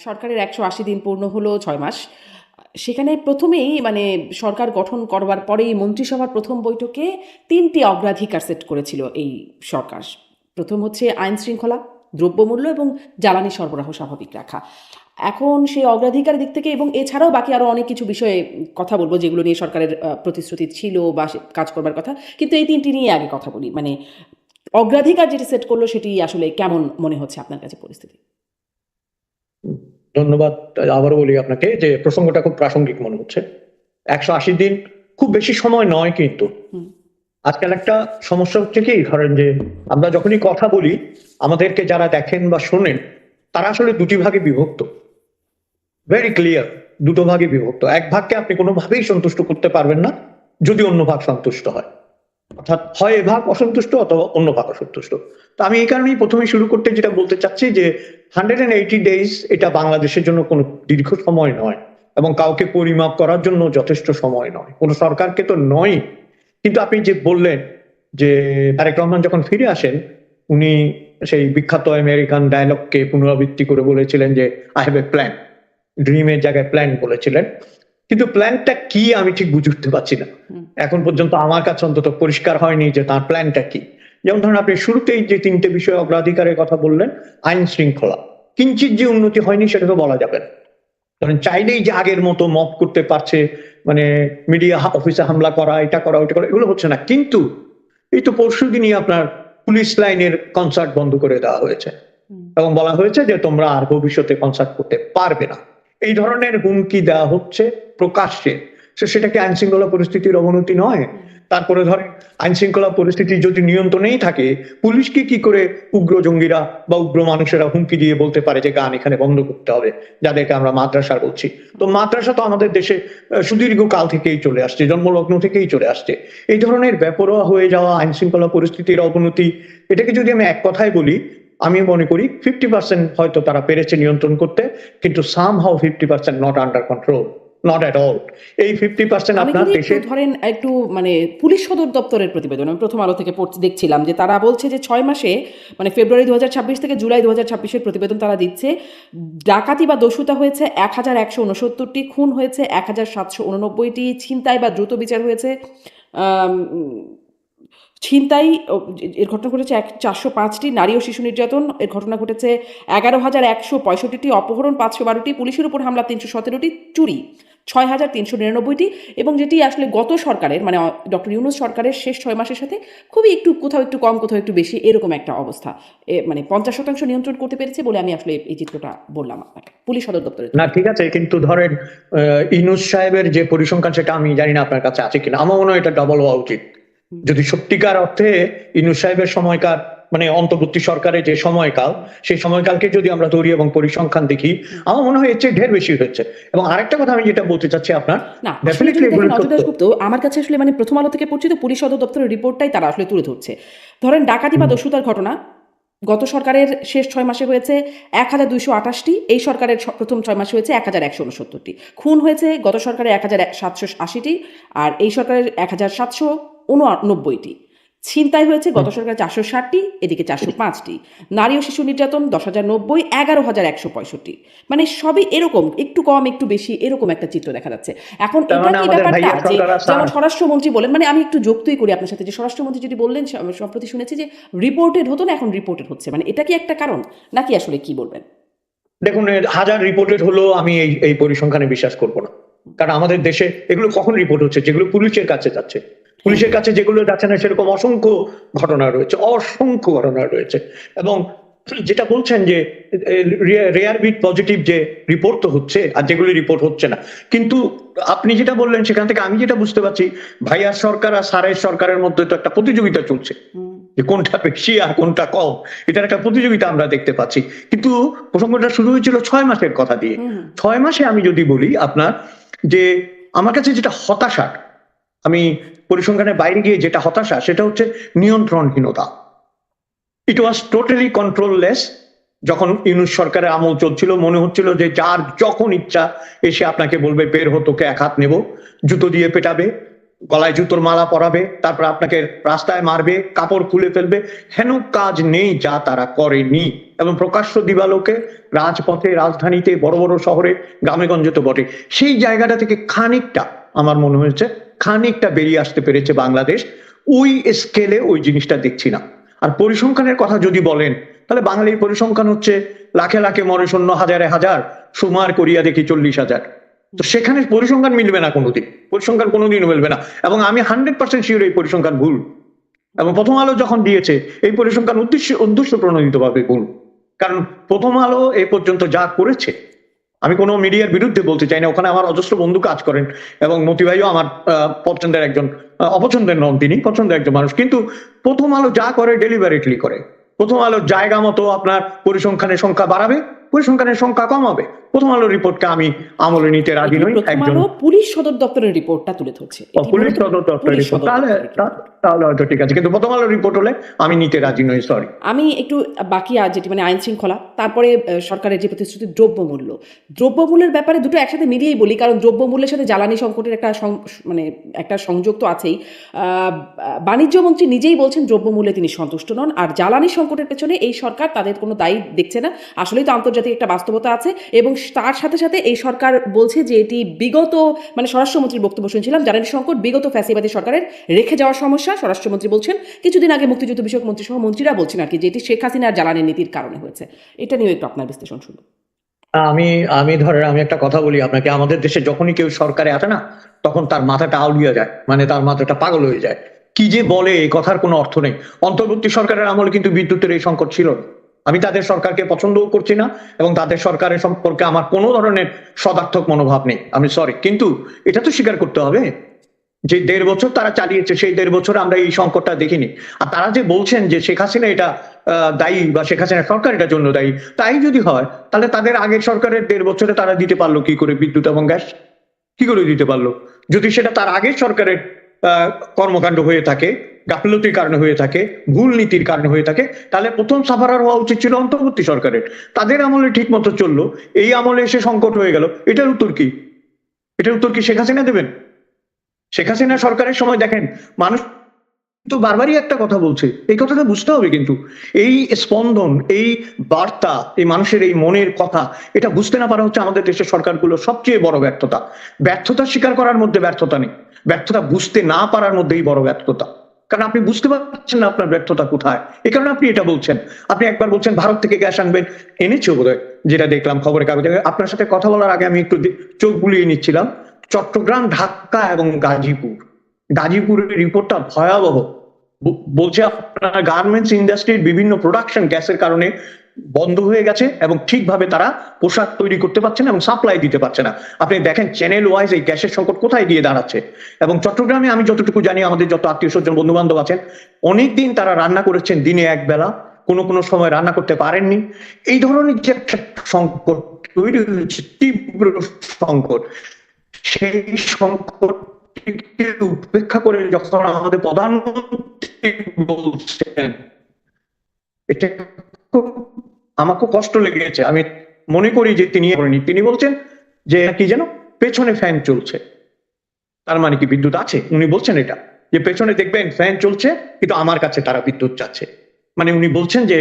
সরকারের ১৮০ দিন পূর্ণ হলো ৬ মাস। সেখানে প্রথমেই মানে সরকার গঠন করবার পরেই মন্ত্রিসভার প্রথম বৈঠকে ৩টি অগ্রাধিকার সেট করেছিল এই সরকার। প্রথম হচ্ছে আইন শৃঙ্খলা, দ্রব্যমূল্য এবং জ্বালানি সরবরাহ স্বাভাবিক রাখা। এখন সেই অগ্রাধিকার দিক থেকে এবং এছাড়াও বাকি আরও অনেক কিছু বিষয়ে কথা বলবো যেগুলো নিয়ে সরকারের প্রতিশ্রুতি ছিল বা কাজ করবার কথা, কিন্তু এই ৩টি নিয়ে আগে কথা বলি। মানে অগ্রাধিকার যেটি সেট করলো সেটি আসলে কেমন মনে হচ্ছে আপনার কাছে পরিস্থিতি? ধন্যবাদ। আবারও বলি আপনাকে যে প্রসঙ্গটা খুব প্রাসঙ্গিক মনে হচ্ছে। ১৮০ দিন খুব বেশি সময় নয়, কিন্তু আজকাল একটা সমস্যা হচ্ছে কি, ধরেন যে আমরা যখনই কথা বলি আমাদেরকে যারা দেখেন বা শোনেন তারা আসলে দুটি ভাগে বিভক্ত, ভেরি ক্লিয়ার, দুটো ভাগে বিভক্ত। এক ভাগকে আপনি কোনোভাবেই সন্তুষ্ট করতে পারবেন না যদি অন্য ভাগ সন্তুষ্ট হয়, অর্থাৎ হয় এ ভাগ অসন্তুষ্ট অথবা অন্য ভাগ অসন্তুষ্ট। তো আমি এই কারণেই প্রথমে শুরু করতে যেটা বলতে চাচ্ছি যে 180 ডেজ এটা বাংলাদেশের জন্য কোনো দীর্ঘ সময় নয় এবং কাউকে পরিমাপ করার জন্য যথেষ্ট সময় নয়, কোনো সরকারকে তো নয়। কিন্তু আপনি যে বললেন যে তারেক রহমান যখন ফিরে আসেন উনি সেই বিখ্যাত আমেরিকান ডায়লগকে পুনরাবৃত্তি করে বলেছিলেন যে আই হ্যাভ এ প্ল্যান, ড্রিমের জায়গায় প্ল্যান বলেছিলেন, কিন্তু প্ল্যানটা কি আমি ঠিক বুঝে উঠতে পারছি না। এখন পর্যন্ত আমার কাছে অন্তত পরিষ্কার হয়নি যে তার প্ল্যানটা কি। যেমন ধরুন আপনি শুরুতেই যে 3টে বিষয় অগ্রাধিকারের কথা বললেন, আইন শৃঙ্খলা, কিঞ্চিত যে উন্নতি হয়নি সেটা তো বলা যাবে না। কারণ চাইলেই যে আগের মতো মপ করতে পারছে, মানে মিডিয়া অফিসে হামলা করা, এটা করা ওইটা করা, এগুলো হচ্ছে না। কিন্তু এই তো পরশুদিনই আপনার পুলিশ লাইনের কনসার্ট বন্ধ করে দেওয়া হয়েছে এবং বলা হয়েছে যে তোমরা আর ভবিষ্যতে কনসার্ট করতে পারবে না। এই ধরনের হুমকি দেওয়া হচ্ছে প্রকাশ্যে, সেটা কি আইন শৃঙ্খলা পরিস্থিতির অবনতি নয়? তারপরে ধরেন আইন শৃঙ্খলা পরিস্থিতি যদি নিয়ন্ত্রণেই থাকে, পুলিশকে কি করে উগ্র জঙ্গিরা বা উগ্র মানুষেরা হুমকি দিয়ে বলতে পারে যে গান এখানে বন্ধ করতে হবে, যাদেরকে আমরা মাদ্রাসা বলছি? তো মাদ্রাসা তো আমাদের দেশে সুদীর্ঘ কাল থেকেই চলে আসছে, জন্মলগ্ন থেকেই চলে আসছে। এই ধরনের বেপরোয়া হয়ে যাওয়া আইন শৃঙ্খলা পরিস্থিতির অবনতি, এটাকে যদি আমি এক কথায় বলি, আমি মনে করি 50% হয়তো তারা পেরেছে নিয়ন্ত্রণ করতে, কিন্তু somehow 50% not under control, not at all. এই 50% আমি আপনার যদি একটু দেশের ধরেন একটু মানে পুলিশ সদর দপ্তরের প্রতিবেদন আমি প্রথম আলো থেকে দেখছিলাম যে তারা বলছে যে ৬ মাসে মানে ফেব্রুয়ারি ২০২৬ থেকে জুলাই ২০২৬-এর প্রতিবেদন তারা দিচ্ছে, ডাকাতি বা দস্যুতা হয়েছে ১,১৬৯টি, খুন হয়েছে ১,৭৮৯টি, ছিনতাই বা দ্রুত বিচার হয়েছে ছিনতাই এর ঘটনা ঘটেছে ৪০৫টি, নারী ও শিশু নির্যাতন এর ঘটনা ঘটেছে ১১,১৬৫টি, অপহরণ ৫১২টি, পুলিশের উপর হামলা ৩১৭টি, চুরি ৬,৩৯৯টি, এবং যেটি আসলে গত সরকারের মানে ডক্টর ইউনূস সরকারের শেষ ৬ মাসের সাথে খুবই একটু কোথাও একটু কম কোথাও একটু বেশি এরকম একটা অবস্থা। মানে ৫০% নিয়ন্ত্রণ করতে পেরেছে বলে আমি আসলে এই চিত্রটা বললাম আপনাকে পুলিশ সদর দপ্তরের। না ঠিক আছে, কিন্তু ধরেন ইউনূস সাহেবের যে পরিসংখ্যান সেটা আমি জানি না আপনার কাছে আছে কিনা, আমার মনে হয় এটা ডাবল হওয়া উচিত। যদি সত্যিকার অর্থে ইউনূস সাহেবের সময়কার মানে অন্তর্বর্তী সরকারের যে সময়কাল, সেই সময়কালকে যদি আমরা ধরি এবং পরিসংখ্যান দেখি, আমার মনে হয় এর চেয়ে ঢের বেশি হচ্ছে। এবং আরেকটা কথা আমি যেটা বলতে চাচ্ছি আপনার, না আসলে ডেফিনেটলি যদি এগুলো দেখেন অজয় সত্য। দাশগুপ্ত, আমার কাছে আসলে মানে প্রথম আলো থেকে পড়ছি তো পুলিশ সদর দপ্তরের রিপোর্টটাই তারা আসলে তুলে ধরছে। ধরেন ডাকাতি বা দস্যুতার ঘটনা গত সরকারের শেষ ৬ মাসে হয়েছে ১,২২৮টি, এই সরকারের প্রথম ৬ মাসে হয়েছে ১,১৬৯টি। খুন হয়েছে গত সরকারের ১,৭৮০টি আর এই সরকারের ১,৭৮৯টি। ছিনতাই হয়েছে গত সরকারের ৪৬০টি, এদিকে ৪০৫টি। নারী ও শিশু নির্যাতন ১০,০৯০, ১১,১৬৫। মানে সবই এরকম একটু কম একটু বেশি এরকম একটা চিত্র দেখা যাচ্ছে। এখন তার এটা মানে কি আমাদের ব্যাপারটা ভাইয়া যে সরকার যেমন স্বরাষ্ট্রমন্ত্রী বলেন, মানে আমি একটু যুক্তই করি আপনার সাথে যে স্বরাষ্ট্রমন্ত্রী যেটি বললেন সম্প্রতি শুনেছি যে রিপোর্টেড হতো না এখন রিপোর্টেড হচ্ছে, মানে এটা কি একটা কারণ নাকি আসলে কি বলবেন? দেখুন, হাজার রিপোর্টেড হলো আমি এই এই পরিসংখ্যানে বিশ্বাস করবো না। কারণ আমাদের দেশে এগুলো কখন রিপোর্ট হচ্ছে? যেগুলো পুলিশের কাছে যাচ্ছে। পুলিশের কাছে যেগুলো যাচ্ছে না সেরকম অসংখ্য ঘটনা রয়েছে, অসংখ্য ঘটনা রয়েছে। এবং যেটা বলছেন যে রেয়ার বিট পজিটিভ যে রিপোর্ট তো হচ্ছে আর যেগুলো রিপোর্ট হচ্ছে না, কিন্তু আপনি যেটা বললেন সেখান থেকে আমি যেটা বুঝতে পারছি, ভাইয়ার সরকার আর সারের সরকারের মধ্যে তো একটা প্রতিযোগিতা চলছে যে কোনটা বেশি আর কোনটা কম, এটার একটা প্রতিযোগিতা আমরা দেখতে পাচ্ছি। কিন্তু প্রসঙ্গটা শুরু হয়েছিল ৬ মাসের কথা দিয়ে। ৬ মাসে আমি যদি বলি আপনার যে আমার কাছে যেটা হতাশার, আমি পরিসংখ্যানের বাইরে গিয়ে যেটা হতাশা সেটা হচ্ছে নিয়ন্ত্রণহীনতা। ইট ওয়াজ টোটালি কন্ট্রোললেস। যখন ইউনূস সরকারের আমল চলছিল মনে হচ্ছিল যে যার যখন ইচ্ছা এসে আপনাকে বলবে বের হো, তোকে এক হাত নেব, জুতো দিয়ে পেটাবে, গলায় জুতোর মালা পরাবে, তারপর আপনাকে রাস্তায় মারবে, কাপড় খুলে ফেলবে, হেন কাজ নেই যা তারা করেনি। এবং প্রকাশ্য দিবালোকে রাজপথে, রাজধানীতে, বড় বড় শহরে, গ্রামেগঞ্জে তো বটে, সেই জায়গাটা থেকে খানিকটা আমার মনে হয়েছে খানিকটা বেরিয়ে আসতে পেরেছে বাংলাদেশ। ওই স্কেলে ওই জিনিসটা দেখছি না। আর পরিসংখ্যানের কথা যদি বলেন, তাহলে বাঙালির পরিসংখ্যান হচ্ছে লাখে লাখে মরে শূন্য, হাজারে হাজার, সুমার করিয়া দেখি 40,000। তো সেখানে পরিসংখ্যান মিলবে না কোনোদিন, পরিসংখ্যান কোনোদিনও মিলবে না। এবং আমি 100% শিওর এই পরিসংখ্যান ভুল। এবং প্রথম আলো যখন দিয়েছে এই পরিসংখ্যান উদ্দেশ্য প্রণোদিত ভাবে ভুল। কারণ প্রথম আলো এ পর্যন্ত যা করেছে, আমি কোনো মিডিয়ার বিরুদ্ধে বলতে চাই না, ওখানে আমার অজস্র বন্ধু কাজ করেন এবং মতি ভাইও আমার পছন্দের একজন, অপছন্দের নন তিনি, পছন্দের একজন মানুষ, কিন্তু প্রথম আলো যা করে ডেলিভারেটলি করে। প্রথম আলো জায়গা মতো আপনার পরিসংখ্যানের সংখ্যা বাড়াবে, পরিসংখ্যানের সংখ্যা কমাবে। প্রথম আলোর রিপোর্টকে আমি আমলে নিতে রাজি নই। প্রথম একজন আলো পুলিশ সদর দপ্তরের রিপোর্টটা তুলে ধরছে, পুলিশ সদর দপ্তরের রিপোর্ট, তাহলে হয়তো ঠিক আছে, কিন্তু প্রথম আলোর রিপোর্ট হলে আমি নিতে রাজি নই, সরি। আমি একটু বাকি আর যেটি মানে আইন শৃঙ্খলা, তারপরে সরকারের যে প্রতিশ্রুতি দ্রব্যমূল্যের ব্যাপারে দুটো একসাথে মিলিয়েই বলি, কারণ দ্রব্যমূল্যের সাথে জ্বালানি সংকটের মানে একটা সংযোগ তো আছেই। বাণিজ্য মন্ত্রী নিজেই বলছেন দ্রব্যমূল্যে তিনি সন্তুষ্ট নন, আর জ্বালানি সংকটের পেছনে এই সরকার তাদের কোনো দায়ী দেখছে না। আসলেই তো আন্তর্জাতিক একটা বাস্তবতা আছে, এবং তার সাথে সাথে এই সরকার বলছে যে এটি বিগত মানে স্বরাষ্ট্রমন্ত্রীর বক্তব্য শুনছিলাম, জ্বালানি সংকট বিগত ফ্যাসিবাদী সরকারের রেখে যাওয়ার সমস্যা। স্বরাষ্ট্রমন্ত্রী বলছেন, কিছুদিন আগে মুক্তিযুদ্ধ বিষয়ক মন্ত্রী সহ মন্ত্রীরা বলছেন আর কি, যে এটি শেখ হাসিনার জ্বালানি নীতির কারণে হয়েছে। এটা নিয়ে একটু আপনার বিশ্লেষণ শুনুন। আমি একটা কথা বলি আপনাকে, আমাদের দেশে যখনই কেউ সরকারে আসে না, তখন তার মাথাটা আউলিয়া যায়, মানে তার মাথাটা পাগল হয়ে যায়। কি যে বলে, এই কথার কোনো অর্থ নেই। অন্তর্বর্তী সরকারের আমলে কিন্তু বিদ্যুতের এই সংকট ছিল না। আমি তাদের সরকারকে পছন্দও করছি না, এবং তাদের সরকারের সম্পর্কে আমার কোনো ধরনের সদার্থক মনোভাব নেই, আমি সরি। কিন্তু এটা তো স্বীকার করতে হবে যে 1.5 বছর তারা চালিয়েছে, সেই 1.5 বছর আমরা এই সংকটটা দেখিনি। আর তারা যে বলছেন যে শেখ হাসিনা এটা দায়ী, বা শেখ হাসিনা সরকার এটার জন্য দায়ী, তাই যদি হয় তাহলে তাদের আগের সরকারের 1.5 বছরে তারা দিতে পারলো কি করে বিদ্যুৎ এবং গ্যাস? কি করে দিতে পারলো? যদি সেটা তার আগের সরকারের কর্মকাণ্ড হয়ে থাকে, গাফিলতির কারণে হয়ে থাকে, ভুল নীতির কারণে হয়ে থাকে, তাহলে প্রথম সাফারার হওয়া উচিত ছিল অন্তর্বর্তী সরকারের। তাদের আমলে ঠিক মতো চললো, এই আমলে এসে সংকট হয়ে গেল। এটার উত্তর কি? এটার উত্তর কি শেখ হাসিনা দেবেন? শেখ হাসিনা সরকারের সময় দেখেন, মানুষ তো বারবারই একটা কথা বলছে, এই কথাটা বুঝতে হবে। কিন্তু এই স্পন্দন, এই বার্তা, এই মানুষের এই মনের কথা, এটা বুঝতে না পারা হচ্ছে আমাদের দেশের সরকারগুলোর সবচেয়ে বড় ব্যর্থতা। ব্যর্থতা স্বীকার করার মধ্যে ব্যর্থতা নেই, ব্যর্থতা বুঝতে না পারার মধ্যেই বড় ব্যর্থতা। কারণ আপনি বুঝতে পারছেন না আপনার ব্যর্থতা কোথায়, এই কারণে আপনি এটা বলছেন। আপনি একবার বলছেন ভারত থেকে গ্যাস আনবেন, এনেছে বোধহয়, যেটা দেখলাম খবরের কাগজে। আপনার সাথে কথা বলার আগে আমি একটু চোখ বুলিয়ে নিচ্ছিলাম, চট্টগ্রাম, ঢাকা এবং গাজীপুরের রিপোর্টটা ভয়াবহ। বলছে আপনার গার্মেন্টস ইন্ডাস্ট্রির বিভিন্ন প্রোডাকশন গ্যাসের কারণে বন্ধ হয়ে গেছে, এবং ঠিকভাবে তারা পোশাক তৈরি করতে পারছে না এবং সাপ্লাই দিতে পারছে না। আপনি দেখেন চ্যানেল ওয়াইজ এই গ্যাসের সংকট কোথায় গিয়ে দাঁড়াচ্ছে। এবং চট্টগ্রামে আমি যতটুকু জানি, আমাদের যত আত্মীয় স্বজন বন্ধু বান্ধব আছেন, অনেকদিন তারা রান্না করেছেন দিনে এক বেলা, কোনো সময় রান্না করতে পারেননি। এই ধরনের যে একটা সংকট তৈরি হয়েছে, তীব্র সংকট, সেই সংকট উপেক্ষা করে যখন আমাদের প্রধানমন্ত্রী বলছেন, এটা আমাকে কষ্ট লেগেছে। আমি মনে করি যে তিনি বলছেন যে কি যেন পেছনে ফ্যান চলছে, তার মানে কি বিদ্যুৎ আছে? উনি বলছেন এটা, যে পেছনে দেখবেন ফ্যান চলছে, কিন্তু আমার কাছে তারা বিদ্যুৎ চাচ্ছে। মানে উনি বলছেন যে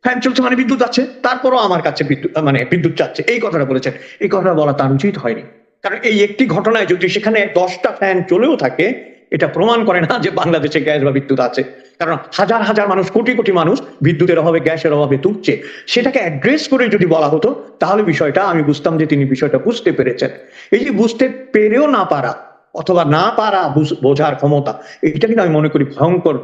ফ্যান চলছে মানে বিদ্যুৎ আছে, তারপরও আমার কাছে বিদ্যুৎ চাচ্ছে, এই কথাটা বলেছেন। এই কথাটা বলা তার উচিত হয়নি, কারণ এই একটি ঘটনায় যদি সেখানে 10টা ফ্যান চলেও থাকে, এটা প্রমাণ করে না যে বাংলাদেশে গ্যাস বা বিদ্যুৎ আছে। কারণ হাজার হাজার মানুষ, কোটি কোটি মানুষ বিদ্যুতের অভাবে, গ্যাসের অভাবে তুলছে। সেটাকে অ্যাড্রেস করে যদি বলা হতো, তাহলে বিষয়টা আমি বুঝতাম যে তিনি বিষয়টা বুঝতে পেরেছেন। এই যে বুঝতে পেরেও না পারা, অথবা না পারা বোঝার ক্ষমতা, এটা কিন্তু আমি মনে করি ভয়ঙ্কর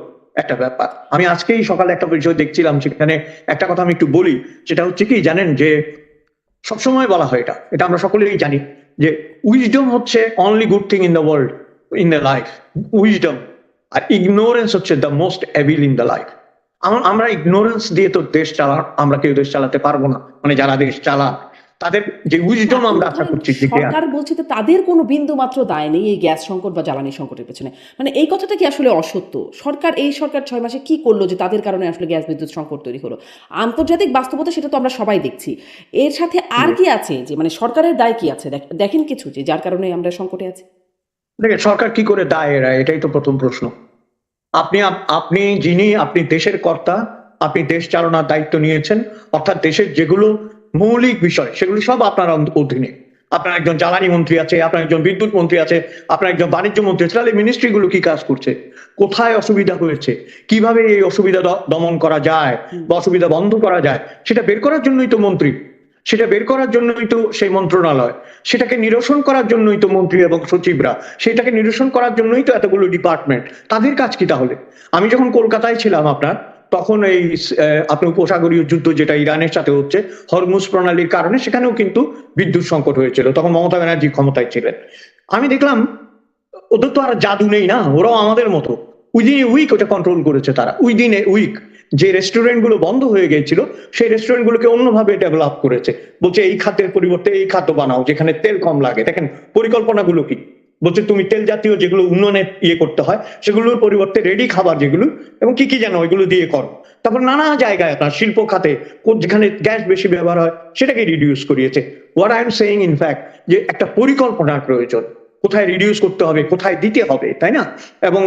একটা ব্যাপার। আমি আজকেই সকালে একটা বিষয় দেখছিলাম, সেখানে একটা কথা আমি একটু বলি। সেটা হচ্ছে কি জানেন, যে সবসময় বলা হয়, এটা আমরা সকলেই জানি, যে উইজডম হচ্ছে only good thing in the world, in the life, wisdom. আর ইগনোরেন্স হচ্ছে the most evil in the life. আমরা ইগনোরেন্স দিয়ে তো আমরা কেউ দেশ চালাতে পারবো না। মানে যারা দেশ চালা, তাদের যে উইজডম আমরা আশা করছি, সরকার বলছে তো তাদের কোনো বিন্দু মাত্র দায় নেই এই গ্যাস সংকট বা জ্বালানি সংকটের পেছনে। মানে এই কথাটা কি আসলে অসত্য? এই সরকার 6 মাসে কি করলো যে তাদের কারণে আসলে গ্যাস বিদ্যুৎ সংকট তৈরি হলো? আন্তর্জাতিক বাস্তবতা সেটা তো আমরা সবাই দেখছি। এর সাথে আর কি আছে, যে মানে সরকারের দায় কি আছে? দেখেন কিছু যে যার কারণে আমরা সংকটে আছি? দেখেন সরকার কি করে দায় এড়ায়, এটাই তো প্রথম প্রশ্ন। আপনি দেশের কর্তা, আপনি দেশ চালানোর দায়িত্ব নিয়েছেন, অর্থাৎ দেশের যেগুলো মৌলিক বিষয় সেগুলো সব আপনার অধীনে। আপনার একজন জ্বালানি মন্ত্রী আছে, আপনার একজন বিদ্যুৎ মন্ত্রী আছে, আপনার একজন বাণিজ্য মন্ত্রী আছে, তাহলে মিনিস্ট্রি গুলো কি কাজ করছে, কোথায় অসুবিধা হয়েছে, কিভাবে এই অসুবিধা দমন করা যায় বা অসুবিধা বন্ধ করা যায়, সেটা বের করার জন্যই তো মন্ত্রী, সেটা বের করার জন্যই তো সেই মন্ত্রণালয়, সেটাকে নিরসন করার জন্যই তো মন্ত্রী এবং সচিবরা, সেটাকে নিরসন করার জন্যই তো এতগুলো ডিপার্টমেন্ট। তাদের কাজ কি তাহলে? আমি যখন কলকাতায় ছিলাম আপনার, তখন এই আপনি উপসাগরীয় যুদ্ধ যেটা ইরানের সাথে হচ্ছে, হরমুজ প্রণালীর কারণে সেখানেও কিন্তু বিদ্যুৎ সংকট হয়েছিল, তখন মমতা ব্যানার্জি ক্ষমতায় ছিলেন। আমি দেখলাম ওদের তো আর জাদু নেই না, ওরাও আমাদের মতো উইদিন এ উইক ওটা কন্ট্রোল করেছে তারা, উইদিন এ উইক। যে রেস্টুরেন্ট গুলো বন্ধ হয়ে গিয়েছিল সেই রেস্টুরেন্ট গুলোকে অন্যভাবে ডেভেলপ করেছে, বলছে এই খাদ্যের পরিবর্তে এই খাদ্য বানাও যেখানে তেল কম লাগে। দেখেন পরিকল্পনাগুলো কি, বলছে তুমি তেল জাতীয় যেগুলো উন্নয়নে ইয়ে করতে হয় সেগুলোর পরিবর্তে রেডি খাবার যেগুলো এবং কি কি যেন ওইগুলো দিয়ে করো। তারপর নানা জায়গায় আপনার শিল্প খাতে যেখানে গ্যাস বেশি ব্যবহার হয় সেটাকে রিডিউস করিয়েছে। What I am saying in fact যে একটা পরিকল্পনার প্রয়োজন, কোথায় রিডিউস করতে হবে, কোথায় দিতে হবে, তাই না? এবং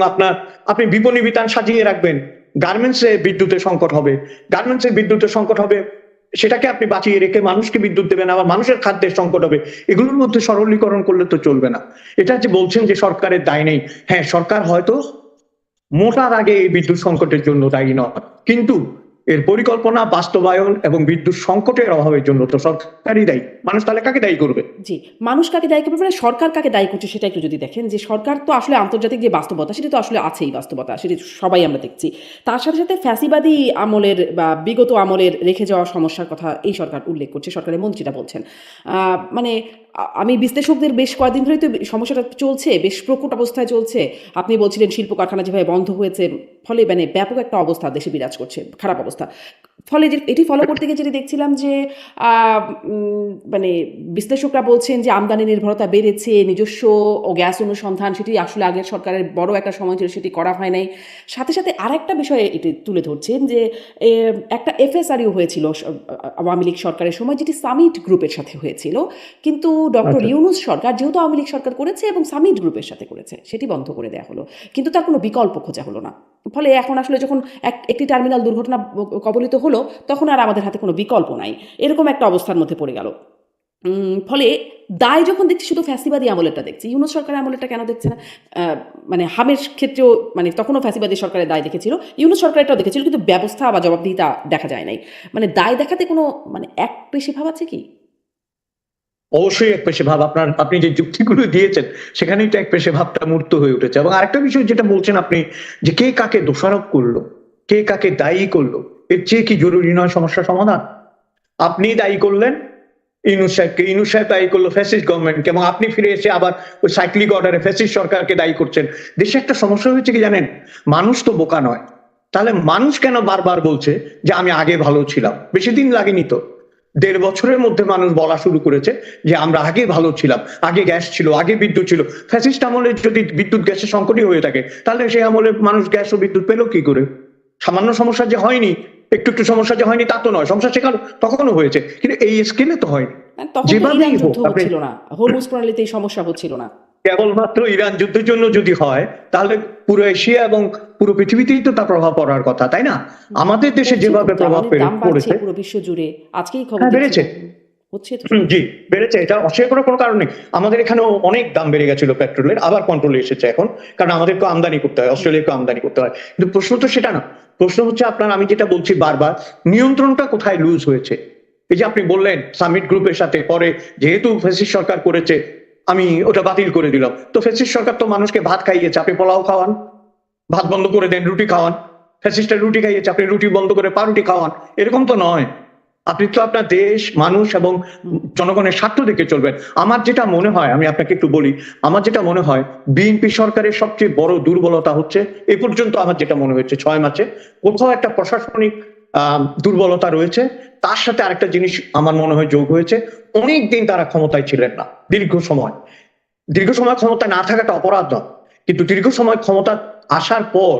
আপনি বিপণী বিতান সাজিয়ে রাখবেন, গার্মেন্টসে বিদ্যুতের সংকট হবে, গার্মেন্টসে বিদ্যুতের সংকট হবে, সেটাকে আপনি বাঁচিয়ে রেখে মানুষকে বিদ্যুৎ দেবেন, আবার মানুষের খাদ্যের সংকট হবে। এগুলোর মধ্যে সরলীকরণ করলে তো চলবে না। এটা যে বলছেন যে সরকারের দায় নেই, হ্যাঁ সরকার হয়তো মোটার আগে এই বিদ্যুৎ সংকটের জন্য দায়ী নয়, কিন্তু এর পরিকল্পনা বাস্তবায়ন এবং বিদ্যুৎ সংকটের অভাবের জন্য তো সরকারই দায়ী। মানুষ তাহলে কাকে দায়ী করবে? জি, মানুষ কাকে দায়ী করবে মানে সরকার কাকে দায়ী করছে সেটা একটু যদি দেখেন, যে সরকার তো আসলে আন্তর্জাতিক যে বাস্তবতা সেটা তো আসলে আছেই, বাস্তবতা সেটি সবাই আমরা দেখছি। তার সাথে সাথে ফ্যাসিবাদী আমলের বা বিগত আমলের রেখে যাওয়া সমস্যার কথা এই সরকার উল্লেখ করছে, সরকারের মন্ত্রীরা বলছেন। মানে আমি বিশ্লেষকদের বেশ কয়েকদিন ধরেই তো সমস্যাটা চলছে, বেশ প্রকট অবস্থায় চলছে। আপনি বলছিলেন শিল্প কারখানা যেভাবে বন্ধ হয়েছে, ফলে মানে ব্যাপক একটা অবস্থা দেশে বিরাজ করছে, খারাপ অবস্থা। ফলে যে এটি ফলো করতে গিয়ে যেটি দেখছিলাম যে মানে বিশ্লেষকরা বলছেন যে আমদানি নির্ভরতা বেড়েছে, নিজস্ব ও গ্যাস অনুসন্ধান সেটি আসলে আগের সরকারের বড় একটা সময় ছিল, সেটি করা হয় নাই। সাথে সাথে আরেকটা বিষয় এটি তুলে ধরছেন যে একটা এফএসআরইউ হয়েছিল আওয়ামী লীগ সরকারের সময়, যেটি সামিট গ্রুপের সাথে হয়েছিল, কিন্তু ডক্টর আচ্ছা, ইউনূস সরকার যেহেতু আওয়ামী লীগ সরকার করেছে এবং সামিট গ্রুপের সাথে করেছে, সেটি বন্ধ করে দেওয়া হলো, কিন্তু তার কোনো বিকল্প খোঁজা হলো না। ফলে এখন আসলে যখন একটি টার্মিনাল দুর্ঘটনা কবলিত হলো, তখন আর আমাদের হাতে কোনো বিকল্প নাই, এরকম একটা অবস্থার মধ্যে পড়ে গেল। ফলে দায় যখন দেখছি শুধু ফ্যাসিবাদী আমলেরটা দেখছি, ইউনূস সরকারের আমলেরটা কেন দেখছে না? মানে হামের ক্ষেত্রেও মানে তখনও ফ্যাসিবাদী সরকারের দায় দেখেছিল, ইউনূস সরকারেরটাও দেখেছিল, কিন্তু ব্যবস্থা বা জবাবদিহিতা দেখা যায় নাই। মানে দায় দেখাতে কোনো মানে এক পেশি ভাব আছে কি? অবশ্যই এক পেশে ভাব। আপনি যে যুক্তিগুলো দিয়েছেন সেখানেই তো এক পেশে ভাবটা মূর্ত হয়ে উঠেছে। এবং আরেকটা বিষয় যেটা বলছেন আপনি, যে কে কাকে দোষারোপ করলো, কে কাকে দায়ী করলো, এর চেয়ে কি জরুরি নয় সমস্যা সমাধান? আপনি দায়ী করলেন ইউনূস সাহেবকে, ইউনূস সাহেব দায়ী করলো ফ্যাসিস্ট গভর্নমেন্টকে, এবং আপনি ফিরে এসে আবার ওই সাইক্লিক অর্ডারে ফ্যাসিস্ট সরকারকে দায়ী করছেন। দেশে একটা সমস্যা হয়েছে কি জানেন, মানুষ তো বোকা নয়। তাহলে মানুষ কেন বারবার বলছে যে আমি আগে ভালো ছিলাম? বেশি দিন লাগেনি তো, 1.5 বছরের মধ্যে মানুষ বলা শুরু করেছে যে আমরা আগে ভালো ছিলাম, আগে গ্যাস ছিল, আগে বিদ্যুৎ ছিল। ফ্যাসিস্ট আমলে যদি বিদ্যুৎ গ্যাসের সংকটই হয়ে থাকে, তাহলে সেই আমলে মানুষ গ্যাস ও বিদ্যুৎ পেলো কি করে? সামান্য সমস্যা যে হয়নি, একটু একটু সমস্যা যে হয়নি তা তো নয়, সমস্যা সেখানে তখনও হয়েছে, কিন্তু এই স্কেলে তো হয়নি। তখন তো ইরান যেভাবেই হোক যুদ্ধ আপনি হচ্ছিল না, হরমুজ প্রণালীতে এই সমস্যা হচ্ছিল না। কেবলমাত্র ইরান যুদ্ধের জন্য যদি হয়, তাহলে পুরো এশিয়া এবং পুরো পৃথিবীতেই তো তার প্রভাব পড়ার কথা, তাই না? আমাদের দেশে পড়ছে তো, যেভাবে প্রভাব জ্বালানির দাম বাড়ছে পড়েছে, পুরো বিশ্ব জুড়ে, আজকেই খবর হ্যাঁ বেড়েছে, দেখছিলাম। হচ্ছে তো। জি বেড়েছে, এটা অস্বীকার করার কোনো কারণ নেই। আমাদের এখানেও অনেক দাম বেড়ে গেছিল পেট্রোলের, আবার কন্ট্রোলে এসেছে এখন, কারণ আমাদেরকে আমদানি করতে হয়, অস্ট্রেলিয়াকে আমদানি করতে হয়। কিন্তু প্রশ্ন তো সেটা না, প্রশ্ন হচ্ছে আমি যেটা বলছি বারবার, নিয়ন্ত্রণটা কোথায় লুজ হয়েছে? এই যে আপনি বললেন সামিট গ্রুপের সাথে, পরে যেহেতু ফ্যাসিস্ট সরকার করেছে আমি ওটা বাতিল করে দিলাম। তো ফ্যাসিস্ট সরকার তো মানুষকে ভাত খাইয়েছে, আপনি পোলাও খাওয়ান, ভাত বন্ধ করে দেন, রুটি খাওয়ান। ফ্যাসিস্টের রুটি খাইয়েছে, আপনি রুটি বন্ধ করে পাউরুটি খাওয়ান। এরকম তো নয়। আপনি তো আপনার দেশ, মানুষ এবং জনগণের স্বার্থ দেখে চলবেন। আমার যেটা মনে হয়, আমি আপনাকে একটু বলি, আমার যেটা মনে হয় বিএনপি সরকারের সবচেয়ে বড় দুর্বলতা হচ্ছে, এ পর্যন্ত আমার যেটা মনে হয়েছে 6 মাসে, কোথাও একটা প্রশাসনিক দুর্বলতা রয়েছে। তার সাথে আরেকটা জিনিস আমার মনে হয় যোগ হয়েছে, অনেকদিন তারা ক্ষমতায় ছিলেন না, দীর্ঘ সময়। দীর্ঘ সময় ক্ষমতায় না থাকাটা অপরাধ নয়, কিন্তু দীর্ঘ সময় ক্ষমতা আসার পর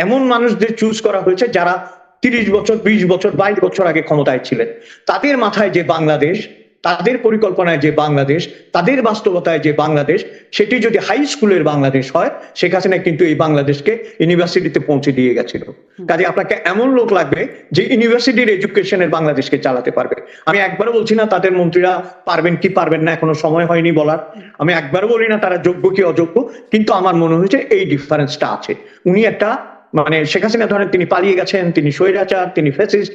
এমন মানুষদের চুজ করা হয়েছে যারা 30 বছর, 20 বছর, 22 বছর আগে ক্ষমতায় ছিলেন। তাদের মাথায় যে বাংলাদেশ, তাদের পরিকল্পনায় যে বাংলাদেশ, তাদের বাস্তবতায় যে বাংলাদেশ, সেটি যদি হাই স্কুলের বাংলাদেশ হয়, শেখ হাসিনা কিন্তু এই বাংলাদেশকে ইউনিভার্সিটিতে পৌঁছে দিয়ে গেছিল। কাজে আপনাকে এমন লোক লাগবে যে ইউনিভার্সিটির এডুকেশনের বাংলাদেশকে চালাতে পারবে। আমি একবারও বলছি না তাদের মন্ত্রীরা পারবেন কি পারবেন না, এখনো সময় হয়নি বলার। আমি একবারও বলি না তারা যোগ্য কি অযোগ্য, কিন্তু আমার মনে হয়েছে এই ডিফারেন্সটা আছে। উনি একটা মানে শেখ হাসিনা ধরেন তিনি পালিয়ে গেছেন, তিনি স্বৈরাচার, তিনি ফ্যাসিস্ট,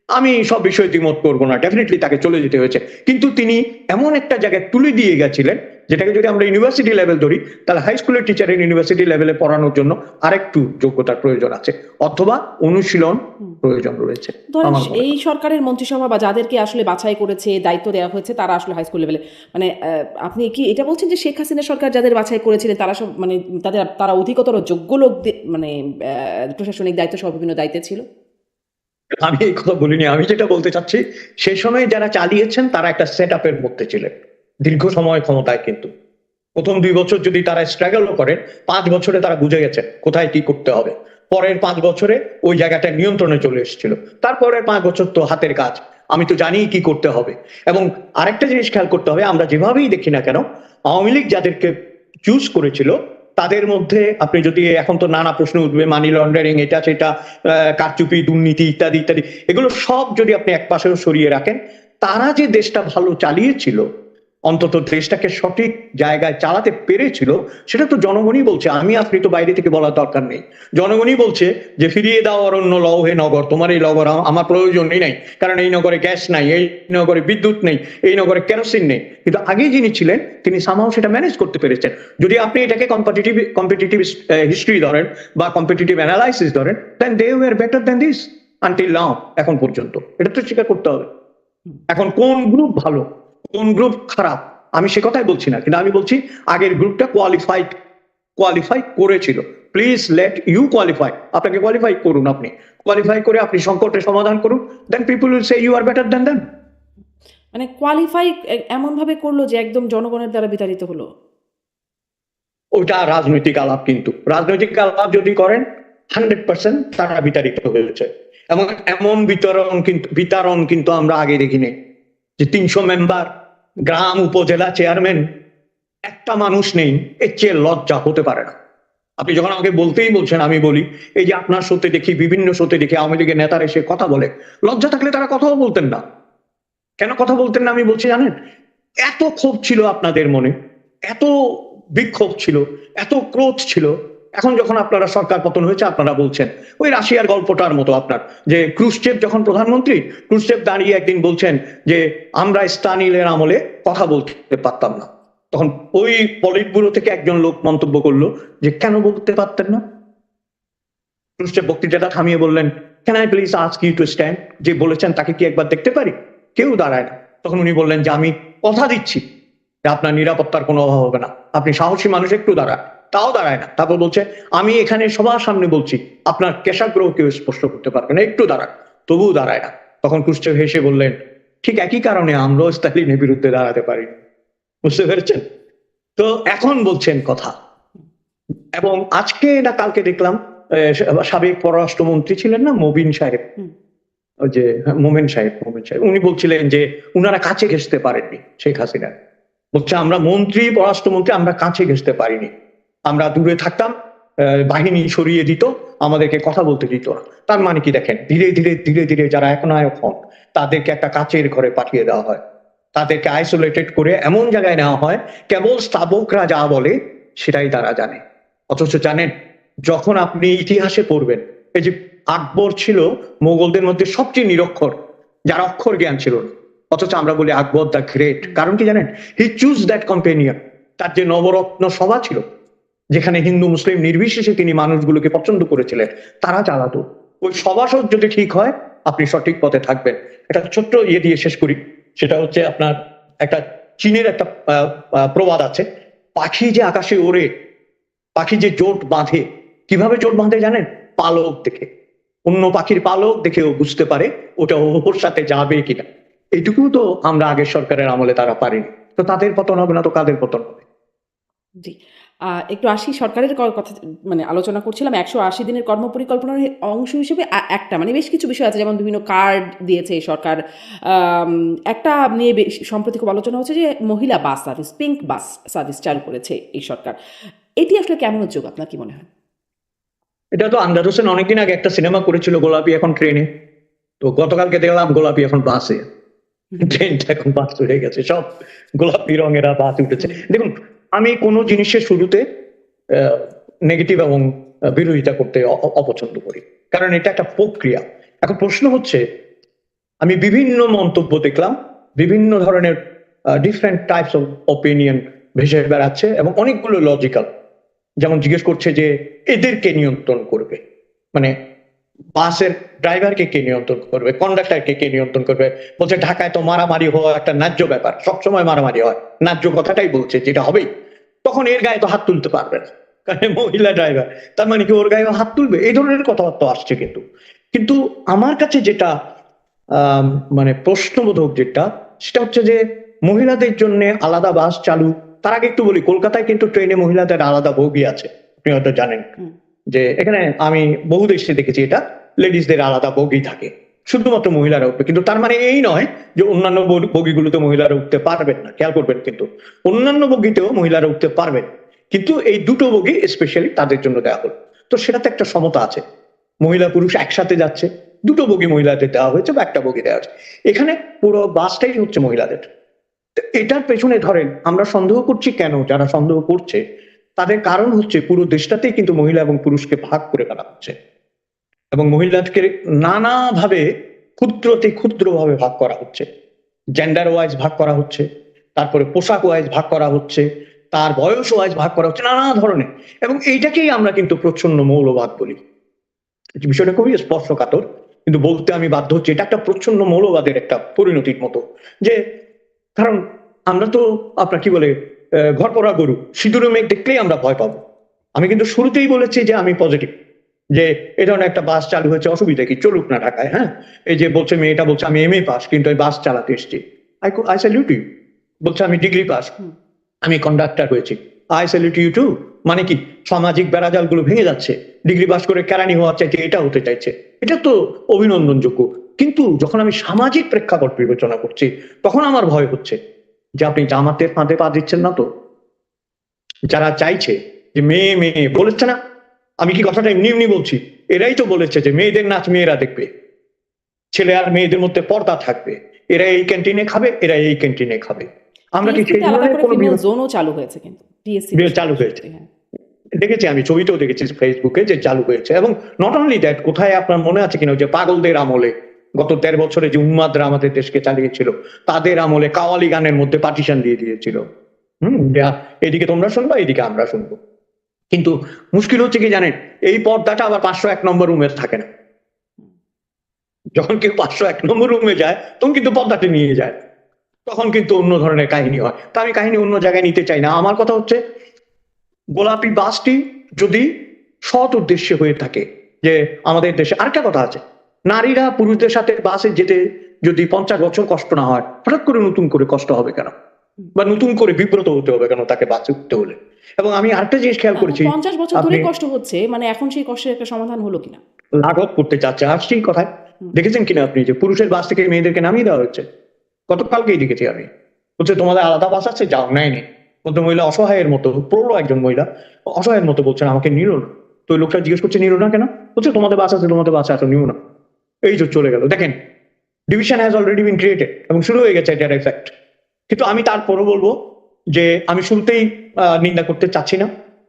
আমি সব বিষয়ে দ্বিমত করবো না, ডেফিনেটলি তাকে চলে যেতে হয়েছে, কিন্তু তিনি এমন একটা জায়গায় তুলে দিয়ে গেছিলেন যেটাকে যদি আমরা ইউনিভার্সিটি লেভেল ধরি, তাহলে হাই স্কুলের টিচারের ইউনিভার্সিটি লেভেলে পড়ানোর জন্য আরেকটু যোগ্যতার প্রয়োজন আছে, অথবা অনুশীলন প্রয়োজন রয়েছে। ধরেন আমার মনে হয়। এই সরকারের মন্ত্রিসভা বা যাদেরকে আসলে বাছাই করেছে, দায়িত্ব দেওয়া হয়েছে, তারা আসলে হাই স্কুল লেভেলে, মানে আপনি কি এটা বলছেন যে শেখ হাসিনা সরকার যাদের বাছাই করেছিলেন তারা সব মানে তারা অধিকতর যোগ্য লোক মানে প্রশাসনিক দায়িত্ব সহ বিভিন্ন দায়িত্বে ছিল? আমি এই কথা বলিনি, আমি যেটা বলতে চাচ্ছি সে সময় যারা চালিয়েছেন তারা একটা সেট আপের মধ্যে ছিলেন, দীর্ঘ সময় ক্ষমতায়, কিন্তু প্রথম 2 বছর যদি তারা স্ট্রাগলও করেন, 5 বছরে তারা বুঝে গেছেন কোথায় কি করতে হবে। পরের 5 বছরে ওই জায়গাটা নিয়ন্ত্রণে চলে এসেছিল, তারপরের 5 বছর তো হাতের কাজ, আমি তো জানি কি করতে হবে। এবং আরেকটা জিনিস খেয়াল করতে হবে, আমরা যেভাবেই দেখি না কেন আওয়ামী লীগ যাদেরকে চুজ করেছিল তাদের মধ্যে আপনি যদি, এখন তো নানা প্রশ্ন উঠবে, মানি লন্ডারিং, এটা সেটা, কারচুপি, দুর্নীতি ইত্যাদি ইত্যাদি, এগুলো সব যদি আপনি এক পাশেও সরিয়ে রাখেন, তারা যে দেশটা ভালো চালিয়েছিল, অন্তত দেশটাকে সঠিক জায়গায় চালাতে পেরেছিল, সেটা তো জনগণই বলছে। আমি আপনি তো বাইরে থেকে বলার দরকার নেই, জনগণই বলছে যে ফিরিয়ে দাও অরণ্য লও হে নগর, তোমার এই নগর আমার প্রয়োজনই নাই, কারণ এই নগরে গ্যাস নাই, এই নগরে বিদ্যুৎ নেই, এই নগরে কেরোসিন নেই। কিন্তু আগে যিনি ছিলেন তিনি সামহাও সেটা ম্যানেজ করতে পেরেছেন। যদি আপনি এটাকে কম্পিটিটিভ হিস্ট্রি ধরেন বা কম্পিটিটিভ অ্যানালাইসিস ধরেন, then they were better than this until now, এখন পর্যন্ত। এটা তো স্বীকার করতে হবে। এখন কোন গ্রুপ ভালো কোন গ্রুপ খারাপ আমি সে কথাই বলছি না, কিন্তু আমি বলছি আগের গ্রুপটা কোয়ালিফাই করেছিল। প্লিজ লেট ইউ কোয়ালিফাই, আপনাকে কোয়ালিফাই করুন, আপনি কোয়ালিফাই করে আপনি সংকটের সমাধান করুন, then people will say you are better than them. মানে কোয়ালিফাই এমন ভাবে করলো যে একদম জনগণের দ্বারা বিতাড়িত হলো। ওটা রাজনৈতিক আলাপ, কিন্তু রাজনৈতিক আলাপ যদি করেন 100% তারা বিতাড়িত হয়েছে। এবং এমন বিতরণ কিন্তু আমরা আগে দেখিনি, যে 300 মেম্বার, গ্রাম উপজেলা চেয়ারম্যান, একটা মানুষ নেই, এর চেয়ে লজ্জা হতে পারে না। আপনি যখন আমাকে বলতেই বলছেন, আমি বলি এই যে আপনার শোতে দেখি, বিভিন্ন শোতে দেখি আওয়ামী লীগের নেতারা এসে কথা বলে, লজ্জা থাকলে তারা কথাও বলতেন না। কেন কথা বলতেন না আমি বলছি জানেন? এত ক্ষোভ ছিল আপনাদের মনে, এত বিক্ষোভ ছিল, এত ক্রোধ ছিল। এখন যখন আপনারা সরকার পতন হয়েছে আপনারা বলছেন ওই রাশিয়ার গল্পটার মতো আপনার, যে ক্রুশচেভ যখন প্রধানমন্ত্রী, ক্রুশচেভ দাঁড়িয়ে একদিন বলছেন যে আমরা স্টালিনের আমলে কথা বলতে পারতাম না, তখন ওই পলিট ব্যুরো থেকে একজন লোক মন্তব্য করলো যে কেন বলতে পারতেন না? ক্রুশচেভ বক্তৃতাটা থামিয়ে বললেন, can I please ask you to stand, যে বলেছেন তাকে কি একবার দেখতে পারি? কেউ দাঁড়ায় না। তখন উনি বললেন যে আমি কথা দিচ্ছি যে আপনার নিরাপত্তার কোনো অভাব হবে না, আপনি সাহসী মানুষ, একটু দাঁড়ান। তাও দাঁড়ায় না। তারপর বলছে আমি এখানে সবার সামনে বলছি আপনার কেশাগ্রহ কেউ স্পষ্ট করতে পারবে না, একটু দাঁড়ান। তবুও দাঁড়ায় না। তখন ক্রুশচেভ হেসে বললেন, ঠিক একই কারণে আমরাও স্টালিনের বিরুদ্ধে দাঁড়াতে পারি। বুঝতে পেরেছেন? তো এখন বলছেন কথা। এবং আজকে না কালকে দেখলাম সাবেক পররাষ্ট্রমন্ত্রী ছিলেন না মবিন সাহেব, ওই যে মোমেন সাহেব, উনি বলছিলেন যে উনারা কাছে ঘেঁষতে পারেননি শেখ হাসিনা। বলছে আমরা মন্ত্রী, পররাষ্ট্রমন্ত্রী, আমরা কাছে ঘেঁষতে পারিনি, আমরা দূরে থাকতাম, বাহিনী সরিয়ে দিত, আমাদেরকে কথা বলতে দিত না। তার মানে কি দেখেন, ধীরে ধীরে ধীরে ধীরে যারা একনায়ক হন তাদেরকে একটা কাচের ঘরে পাঠিয়ে দেওয়া হয়, তাদেরকে আইসোলেটেড করে এমন জায়গায় নেওয়া হয় কেবল স্থাবকরা যা বলে সেটাই তারা জানে। অথচ জানেন, যখন আপনি ইতিহাসে পড়বেন, এই যে আকবর ছিল মোগলদের মধ্যে সবচেয়ে নিরক্ষর, যার অক্ষর জ্ঞান ছিল না, অথচ আমরা বলি আকবর দ্য গ্রেট। কারণ কি জানেন? হি চুজ দ্যাট কম্পেনিয়ন। তার যে নবরত্ন সভা ছিল, যেখানে হিন্দু মুসলিম নির্বিশেষে তিনি মানুষগুলোকে পছন্দ করেছিলেন, তারা চালাতো। ওই সভাসদ যদি ঠিক হয় আপনি সঠিক পথে থাকবেন। একটা ছোট্ট ইয়ে দিয়ে শেষ করি, সেটা হচ্ছে আপনার একটা চীনের একটা প্রবাদ আছে, পাখি যে আকাশে ওড়ে, পাখি যে জোট বাঁধে, কিভাবে জোট বাঁধে জানেন? পালক দেখে। অন্য পাখির পালক দেখে ও বুঝতে পারে ওটা ওর সাথে যাবে কিনা। এইটুকু তো আমরা আগের সরকারের আমলে তারা পারেনি। তো তাদের পতন হবে না তো কাদের পতন হবে? জি। একটু আসি সরকারের কথা, মানে আলোচনা করছিলাম ১৮০ দিনের কর্মপরিকল্পনার অংশ হিসেবে একটা মানে বেশ কিছু বিষয় আছে, যেমন বিভিন্ন কার্ড দিয়েছে এই সরকার। আম, একটা নিয়ে সম্প্রতি খুব আলোচনা হচ্ছে যে মহিলা bus service, pink bus service চালু করেছে এই সরকার। এটি আসলে কেমন উদ্যোগ, আপনার কি মনে হয়? এটা তো আন্দাজ হোসেন অনেকদিন আগে একটা সিনেমা করেছিল, গোলাপি এখন ট্রেনে। তো গতকালকে দেখলাম গোলাপি এখন বাসে, ট্রেনটা এখন বাস হয়ে গেছে, সব গোলাপি রঙেরা বাস উঠেছে। দেখুন, আমি কোনো জিনিসের শুরুতে নেগেটিভ এবং বিরোধিতা করতে অপছন্দ করি, কারণ এটা একটা প্রক্রিয়া। এখন প্রশ্ন হচ্ছে, আমি বিভিন্ন মন্তব্য দেখলাম, বিভিন্ন ধরনের ডিফারেন্ট টাইপস অফ ওপিনিয়ন ভেসে বেড়াচ্ছে এবং অনেকগুলো লজিক্যাল। যেমন জিজ্ঞেস করছে যে এদেরকে নিয়ন্ত্রণ করবে, মানে বাসের ড্রাইভারকে কে নিয়ন্ত্রণ করবে, কন্ডাক্টরকে কে নিয়ন্ত্রণ করবে। বলছে ঢাকায় তো মারামারি হওয়া একটা ন্যায্য ব্যাপার, সবসময় মারামারি হয়, ন্যায্য কথাটাই বলছে, যেটা হবেই। তখন এর গায়ে তো হাত তুলতে পারবে না, কারণ মহিলা ড্রাইভার, তার মানে কি ওর গায়ে হাত তুলবে? এই ধরনের কথাবার্তা আসছে। কিন্তু কিন্তু আমার কাছে যেটা আহ মানে প্রশ্নবোধক যেটা, সেটা হচ্ছে যে মহিলাদের জন্য আলাদা বাস চালু। তার আগে একটু বলি, কলকাতায় কিন্তু ট্রেনে মহিলাদের আলাদা বগি আছে, আপনি হয়তো জানেন। যে এখানে আমি বহু দেশে দেখেছি এটা, লেডিসদের আলাদা বগি থাকে, শুধুমাত্র মহিলারা উঠবে। কিন্তু তার মানে এই নয় যে অন্যান্য বগিগুলোতে মহিলারা উঠতে পারবেন না, খেয়াল করবেন। কিন্তু অন্যান্য বগিতেও মহিলারা উঠতে পারবেন, কিন্তু এই দুটো বগি স্পেশালি তাদের জন্য দেওয়া হলো। তো সেটাতে একটা সমতা আছে, মহিলা পুরুষ একসাথে যাচ্ছে, দুটো বগি মহিলাদের দেওয়া হয়েছে বা একটা বগি দেওয়া হয়েছে। এখানে পুরো বাসটাই হচ্ছে মহিলাদের। তো এটার পেছনে ধরেন আমরা সন্দেহ করছি কেন, যারা সন্দেহ করছে তাদের কারণ হচ্ছে পুরো দেশটাতেই কিন্তু মহিলা এবং পুরুষকে ভাগ করে ফেলা হচ্ছে, এবং মহিলাকে নানাভাবে ক্ষুদ্রতে ক্ষুদ্রভাবে ভাগ করা হচ্ছে, জেন্ডার ওয়াইজ ভাগ করা হচ্ছে, তারপরে পোশাক ওয়াইজ ভাগ করা হচ্ছে, তার বয়স ওয়াইজ ভাগ করা হচ্ছে, নানা ধরনের। এবং এইটাকেই আমরা কিন্তু প্রচ্ছন্ন মৌলবাদ বলি। বিষয়টা খুবই স্পর্শকাতর, কিন্তু বলতে আমি বাধ্য হচ্ছি, এটা একটা প্রচ্ছন্ন মৌলবাদের একটা পরিণতির মতো। যে কারণ আমরা তো আপনার কি বলে ঘর পড়া গরু, সিঁদুরে মেঘ দেখলেই আমরা ভয় পাবো। আমি কিন্তু শুরুতেই বলেছি যে আমি পজিটিভ, যে এই ধরনের একটা বাস চালু হয়েছে, অসুবিধা কি, চলুক না ঢাকায়। হ্যাঁ, এই যে বলছে মেয়েটা, বলছে আমি এমএ পাস কিন্তু আমি বাস চালাতে এসেছি, আই স্যালিউট ইউ। বলছে আমি ডিগ্রি পাস, আমি কন্ডাক্টর হয়েছি, আই স্যালিউট ইউ টু। মানে কি, সামাজিক বেড়াজাল গুলো ভেঙে যাচ্ছে, ডিগ্রি পাস করে কেরানি হওয়ার চাইছে, এটা হতে চাইছে, এটা তো অভিনন্দনযোগ্য। কিন্তু যখন আমি সামাজিক প্রেক্ষাপট বিবেচনা করছি, তখন আমার ভয় হচ্ছে যে আপনি জামাতের ফাঁদে পা দিচ্ছেন না তো? যারা চাইছে যে মেয়ে মেয়ে বলেছে না, আমি কি কথাটা এমনি এমনি বলছি, এরাই তো বলেছে যে মেয়েদের নাচ মেয়েরা দেখবে, ছেলে আর মেয়েদের মধ্যে পর্দা থাকবে, এরা এই ক্যান্টিনে খাবে, এরা এই ক্যান্টিনে খাবে। আমরা কি সেই আলাদা ধরনের করে কোনো ফিমেল জোনও চালু হয়েছে, কিন্তু টিএসসি চালু হয়েছে? দেখেছি, আমি ছবিতেও দেখেছি ফেসবুকে যে চালু হয়েছে। এবং নট অনলি দ্যাট, কোথায় আপনার মনে আছে কিনা, যে পাগলদের আমলে গত 13 বছরে যে উন্মাদরা আমাদের দেশকে চালিয়েছিল, তাদের আমলে কাওয়ালি গানের মধ্যে পার্টিশন দিয়ে দিয়েছিল। এদিকে তোমরা শুনবা, এদিকে আমরা শুনবো। কিন্তু মুশকিল হচ্ছে কি জানেন, এই পর্দাটা আবার 501 নম্বর রুমে থাকে না। যখন কেউ 501 নম্বর রুমে যায়, তখন কিন্তু পর্দাটা নিয়ে যায়, তখন কিন্তু অন্য ধরনের কাহিনী হয়। তা আমি কাহিনী অন্য জায়গায় নিতে চাই না। আমার কথা হচ্ছে, গোলাপি বাসটি যদি সৎ উদ্দেশ্যে হয়ে থাকে, যে আমাদের দেশে আরেকটা কথা আছে, নারীরা পুরুষদের সাথে বাসে যেতে যদি 50 বছর কষ্ট না হয়, হঠাৎ করে নতুন করে কষ্ট হবে কেন, বা নতুন করে বিব্রত হতে হবে কেন তাকে বাসে উঠতে হলে? এবং আমি আরেকটা জিনিস খেয়াল করেছি, 50 বছর ধরে কষ্ট হচ্ছে, মানে এখন সেই কষ্টের একটা সমাধান হলো কিনা? লাঘব করতে চাচ্ছে। আসছি কথায়, দেখেছেন কিনা আপনি যে পুরুষের বাস থেকে মেয়েদেরকে নামিয়ে দেওয়া হচ্ছে? গতকালকেই দেখেছি আমি। বলছে তোমাদের আলাদা বাস আছে, যাও, নেয়নি। বলতে মহিলা অসহায়ের মতো, প্রৌঢ় একজন মহিলা অসহায়ের মতো বলছেন আমাকে নিল না। তো ওই লোকটা জিজ্ঞেস করছে নিল না কেন? বলছে তোমাদের বাস আছে, তোমাদের বাস আছে, নিও না। এই যে চলে গেল। দেখেন, division has already been created এবং শুরু হয়ে গেছে এটার এফেক্ট। কিন্তু আমি তারপরও বলবো যে আমি শুরুতেই নিন্দা করতে চাচ্ছি না,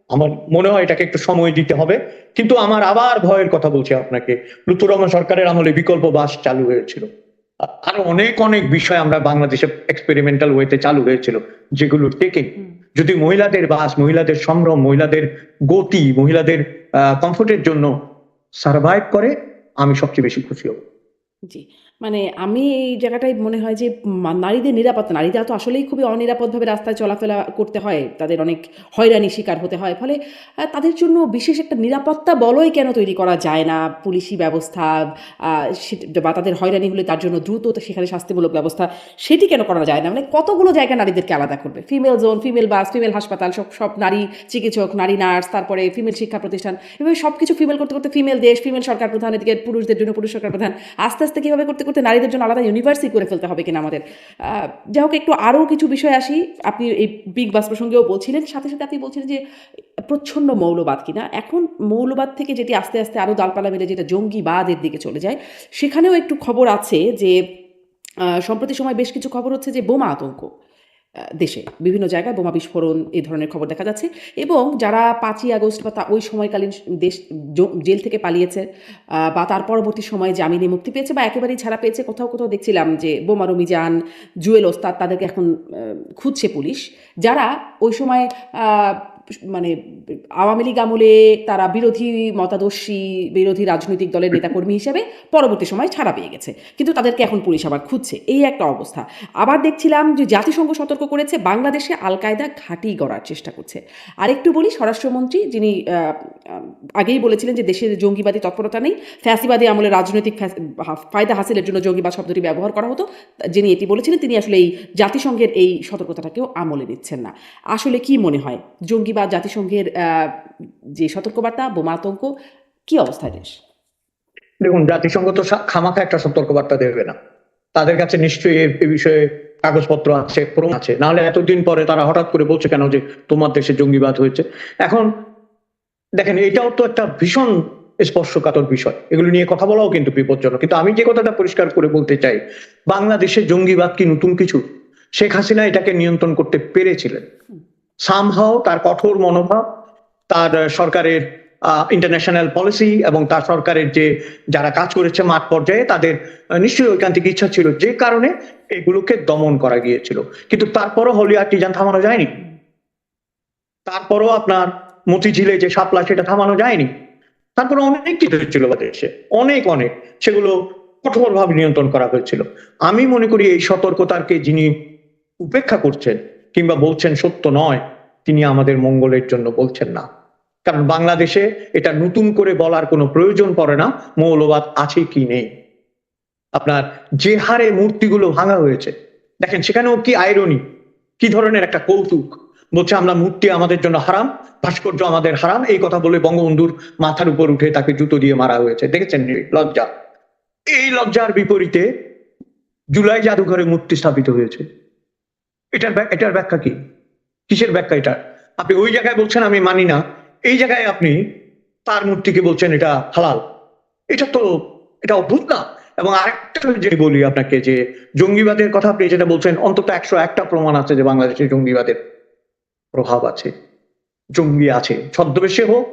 আমার মনে হয় এটাকে একটু সময় দিতে হবে। কিন্তু আমার আবার ভয়ের কথা বলছি আপনাকে, লুৎফর রহমান সরকারের আমলে বিকল্প বাস চালু হয়েছিল, আরো অনেক অনেক বিষয় আমরা বাংলাদেশে এক্সপেরিমেন্টাল ওয়েতে চালু হয়েছিল, যেগুলো টেকে যদি মহিলাদের বাস, মহিলাদের সম্ভ্রম, মহিলাদের গতি, মহিলাদের কমফোর্টের জন্য সার্ভাইভ করে, আমি সবচেয়ে বেশি খুশি হব। জি, মানে আমি এই জায়গাটায় মনে হয় যে নারীদের নিরাপত্তা, নারীরা তো আসলেই খুবই অনিরাপদভাবে রাস্তায় চলাফেরা করতে হয়, তাদের অনেক হয়রানির শিকার হতে হয়, ফলে তাদের জন্য বিশেষ একটা নিরাপত্তা বলয় কেন তৈরি করা যায় না, পুলিশি ব্যবস্থা বা তাদের হয়রানি হলে তার জন্য দ্রুত সেখানে শাস্তিমূলক ব্যবস্থা সেটি কেন করা যায় না? মানে কতগুলো জায়গা নারীদেরকে আলাদা করবে, ফিমেল জোন, ফিমেল বাস, ফিমেল হাসপাতাল, সব সব নারী চিকিৎসক, নারী নার্স, তারপরে ফিমেল শিক্ষা প্রতিষ্ঠান, এভাবে সব কিছু ফিমেল করতে করতে ফিমেল দেশ, ফিমেল সরকার প্রধান, এদিকে পুরুষদের জন্য পুরুষ সরকার প্রধান, আস্তে আস্তে কীভাবে করতে করতে নারীদের জন্য আলাদা ইউনিভার্সিটি করে ফেলতে হবে কিনা আমাদের। যাই হোক, একটু আরও কিছু বিষয় আসি। আপনি এই বিগ বাস প্রসঙ্গেও বলছিলেন, সাথে সাথে আপনি বলছিলেন যে প্রচ্ছন্ন মৌলবাদ কিনা। এখন মৌলবাদ থেকে যেটি আস্তে আস্তে আরও ডালপালা মেলে যেটা জঙ্গিবাদের দিকে চলে যায়, সেখানেও একটু খবর আছে যে সম্প্রতি সময় বেশ কিছু খবর হচ্ছে যে বোমা আতঙ্ক দেশে বিভিন্ন জায়গায় বোমা বিস্ফোরণ, এই ধরনের খবর দেখা যাচ্ছে। এবং যারা 5ই আগস্ট বা ওই সময়কালীন দেশ জেল থেকে পালিয়েছে বা তার পরবর্তী সময়ে জামিনে মুক্তি পেয়েছে বা একেবারেই ছাড়া পেয়েছে, কোথাও কোথাও দেখছিলাম যে বোমা রমিজান, জুয়েল ওস্তাদ, তাদেরকে এখন খুঁজছে পুলিশ, যারা ওই সময় মানে আওয়ামী লীগ আমলে তারা বিরোধী মতাদর্শী, বিরোধী রাজনৈতিক দলের নেতাকর্মী হিসেবে পরবর্তী সময় ছাড়া পেয়ে গেছে, কিন্তু তাদেরকে এখন পুলিশ আবার খুঁজছে, এই একটা অবস্থা। আবার দেখছিলাম যে জাতিসংঘ সতর্ক করেছে বাংলাদেশে আল কায়দা ঘাঁটি গড়ার চেষ্টা করছে। আরেকটু বলি, স্বরাষ্ট্রমন্ত্রী যিনি আগেই বলেছিলেন যে দেশের জঙ্গিবাদী তৎপরতা নেই, ফ্যাসিবাদী আমলে রাজনৈতিক ফায়দা হাসিলের জন্য জঙ্গিবাদ শব্দটি ব্যবহার করা হতো, যিনি এটি বলেছিলেন, তিনি আসলে এই জাতিসংঘের এই সতর্কতাটাকেও আমলে নিচ্ছেন না। আসলে কি মনে হয়, জঙ্গিবাদ, জাতিসংঘের যে সতর্কবার্তা, বোমা আতঙ্ক, কি অবস্থায় দেশ? দেখুন, জাতিসংঘ তো খামাখা একটা সতর্কবার্তা দেবে না। তাদের কাছে নিশ্চয়ই এ বিষয়ে কাগজপত্র আছে, প্রমাণ আছে, নাহলে এতদিন পরে তারা হঠাৎ করে বলছে কেন যে তোমার দেশে জঙ্গিবাদ হয়েছে। এখন দেখেন, এটাও তো একটা ভীষণ স্পর্শকাতর বিষয়, এগুলো নিয়ে কথা বলাও কিন্তু বিপজ্জনক। কিন্তু আমি যে কথাটা পরিষ্কার করে বলতে চাই, বাংলাদেশে জঙ্গিবাদ কি নতুন কিছু? শেখ হাসিনা এটাকে নিয়ন্ত্রণ করতে পেরেছিলেন সামহাও। তার কঠোর মনোভাব, তার সরকারের ইন্টারন্যাশনাল পলিসি এবং তার সরকারের যে যারা কাজ করেছে মাঠ পর্যায়ে, তাদের নিশ্চয়ই ঐকান্তিক ইচ্ছা ছিল, যে কারণে এগুলোকে দমন করা গিয়েছিল। কিন্তু তারপরও হলি আর্টিজান থামানো যায়নি, তারপরও আপনার মতিঝিলে যে শাপলা, সেটা থামানো যায়নি। তারপরে অনেক কিছু ছিল দেশে, অনেক অনেক, সেগুলো কঠোরভাবে নিয়ন্ত্রণ করা হয়েছিল। আমি মনে করি এই সতর্কতাকে যিনি উপেক্ষা করছেন কিংবা বলছেন সত্য নয়, তিনি আমাদের মঙ্গলের জন্য বলছেন না। কারণ বাংলাদেশে এটা নতুন করে বলার কোনো প্রয়োজন পড়ে না মৌলবাদ আছে কি নেই। আপনার যে হারে মূর্তিগুলো ভাঙা হয়েছে, দেখেন সেখানেও কি আইরনি, কি ধরনের একটা কৌতুক। বলছে আমরা মূর্তি আমাদের জন্য হারাম, ভাস্কর্য আমাদের হারাম, এই কথা বলে বঙ্গবন্ধুর মাথার উপর উঠে তাকে জুতো দিয়ে মারা হয়েছে। দেখেছেন লজ্জা? এই লজ্জার বিপরীতে জুলাই জাদুঘরে মূর্তি স্থাপিত হয়েছে। এটার ব্যাখ্যা কি? কিসের ব্যাখ্যা এটা? আপনি ওই জায়গায় বলছেন আমি মানি না, এই জায়গায় আপনি তার মূর্তিকে বলছেন এটা হালাল। এটা অদ্ভুত না? এবং আরেকটা যে বলি আপনাকে, যে জঙ্গিবাদের কথা আপনি যেটা বলছেন, অন্তত 101টা প্রমাণ আছে যে বাংলাদেশে জঙ্গিবাদের প্রভাব আছে, জঙ্গি আছে, ছদ্মবেশে হোক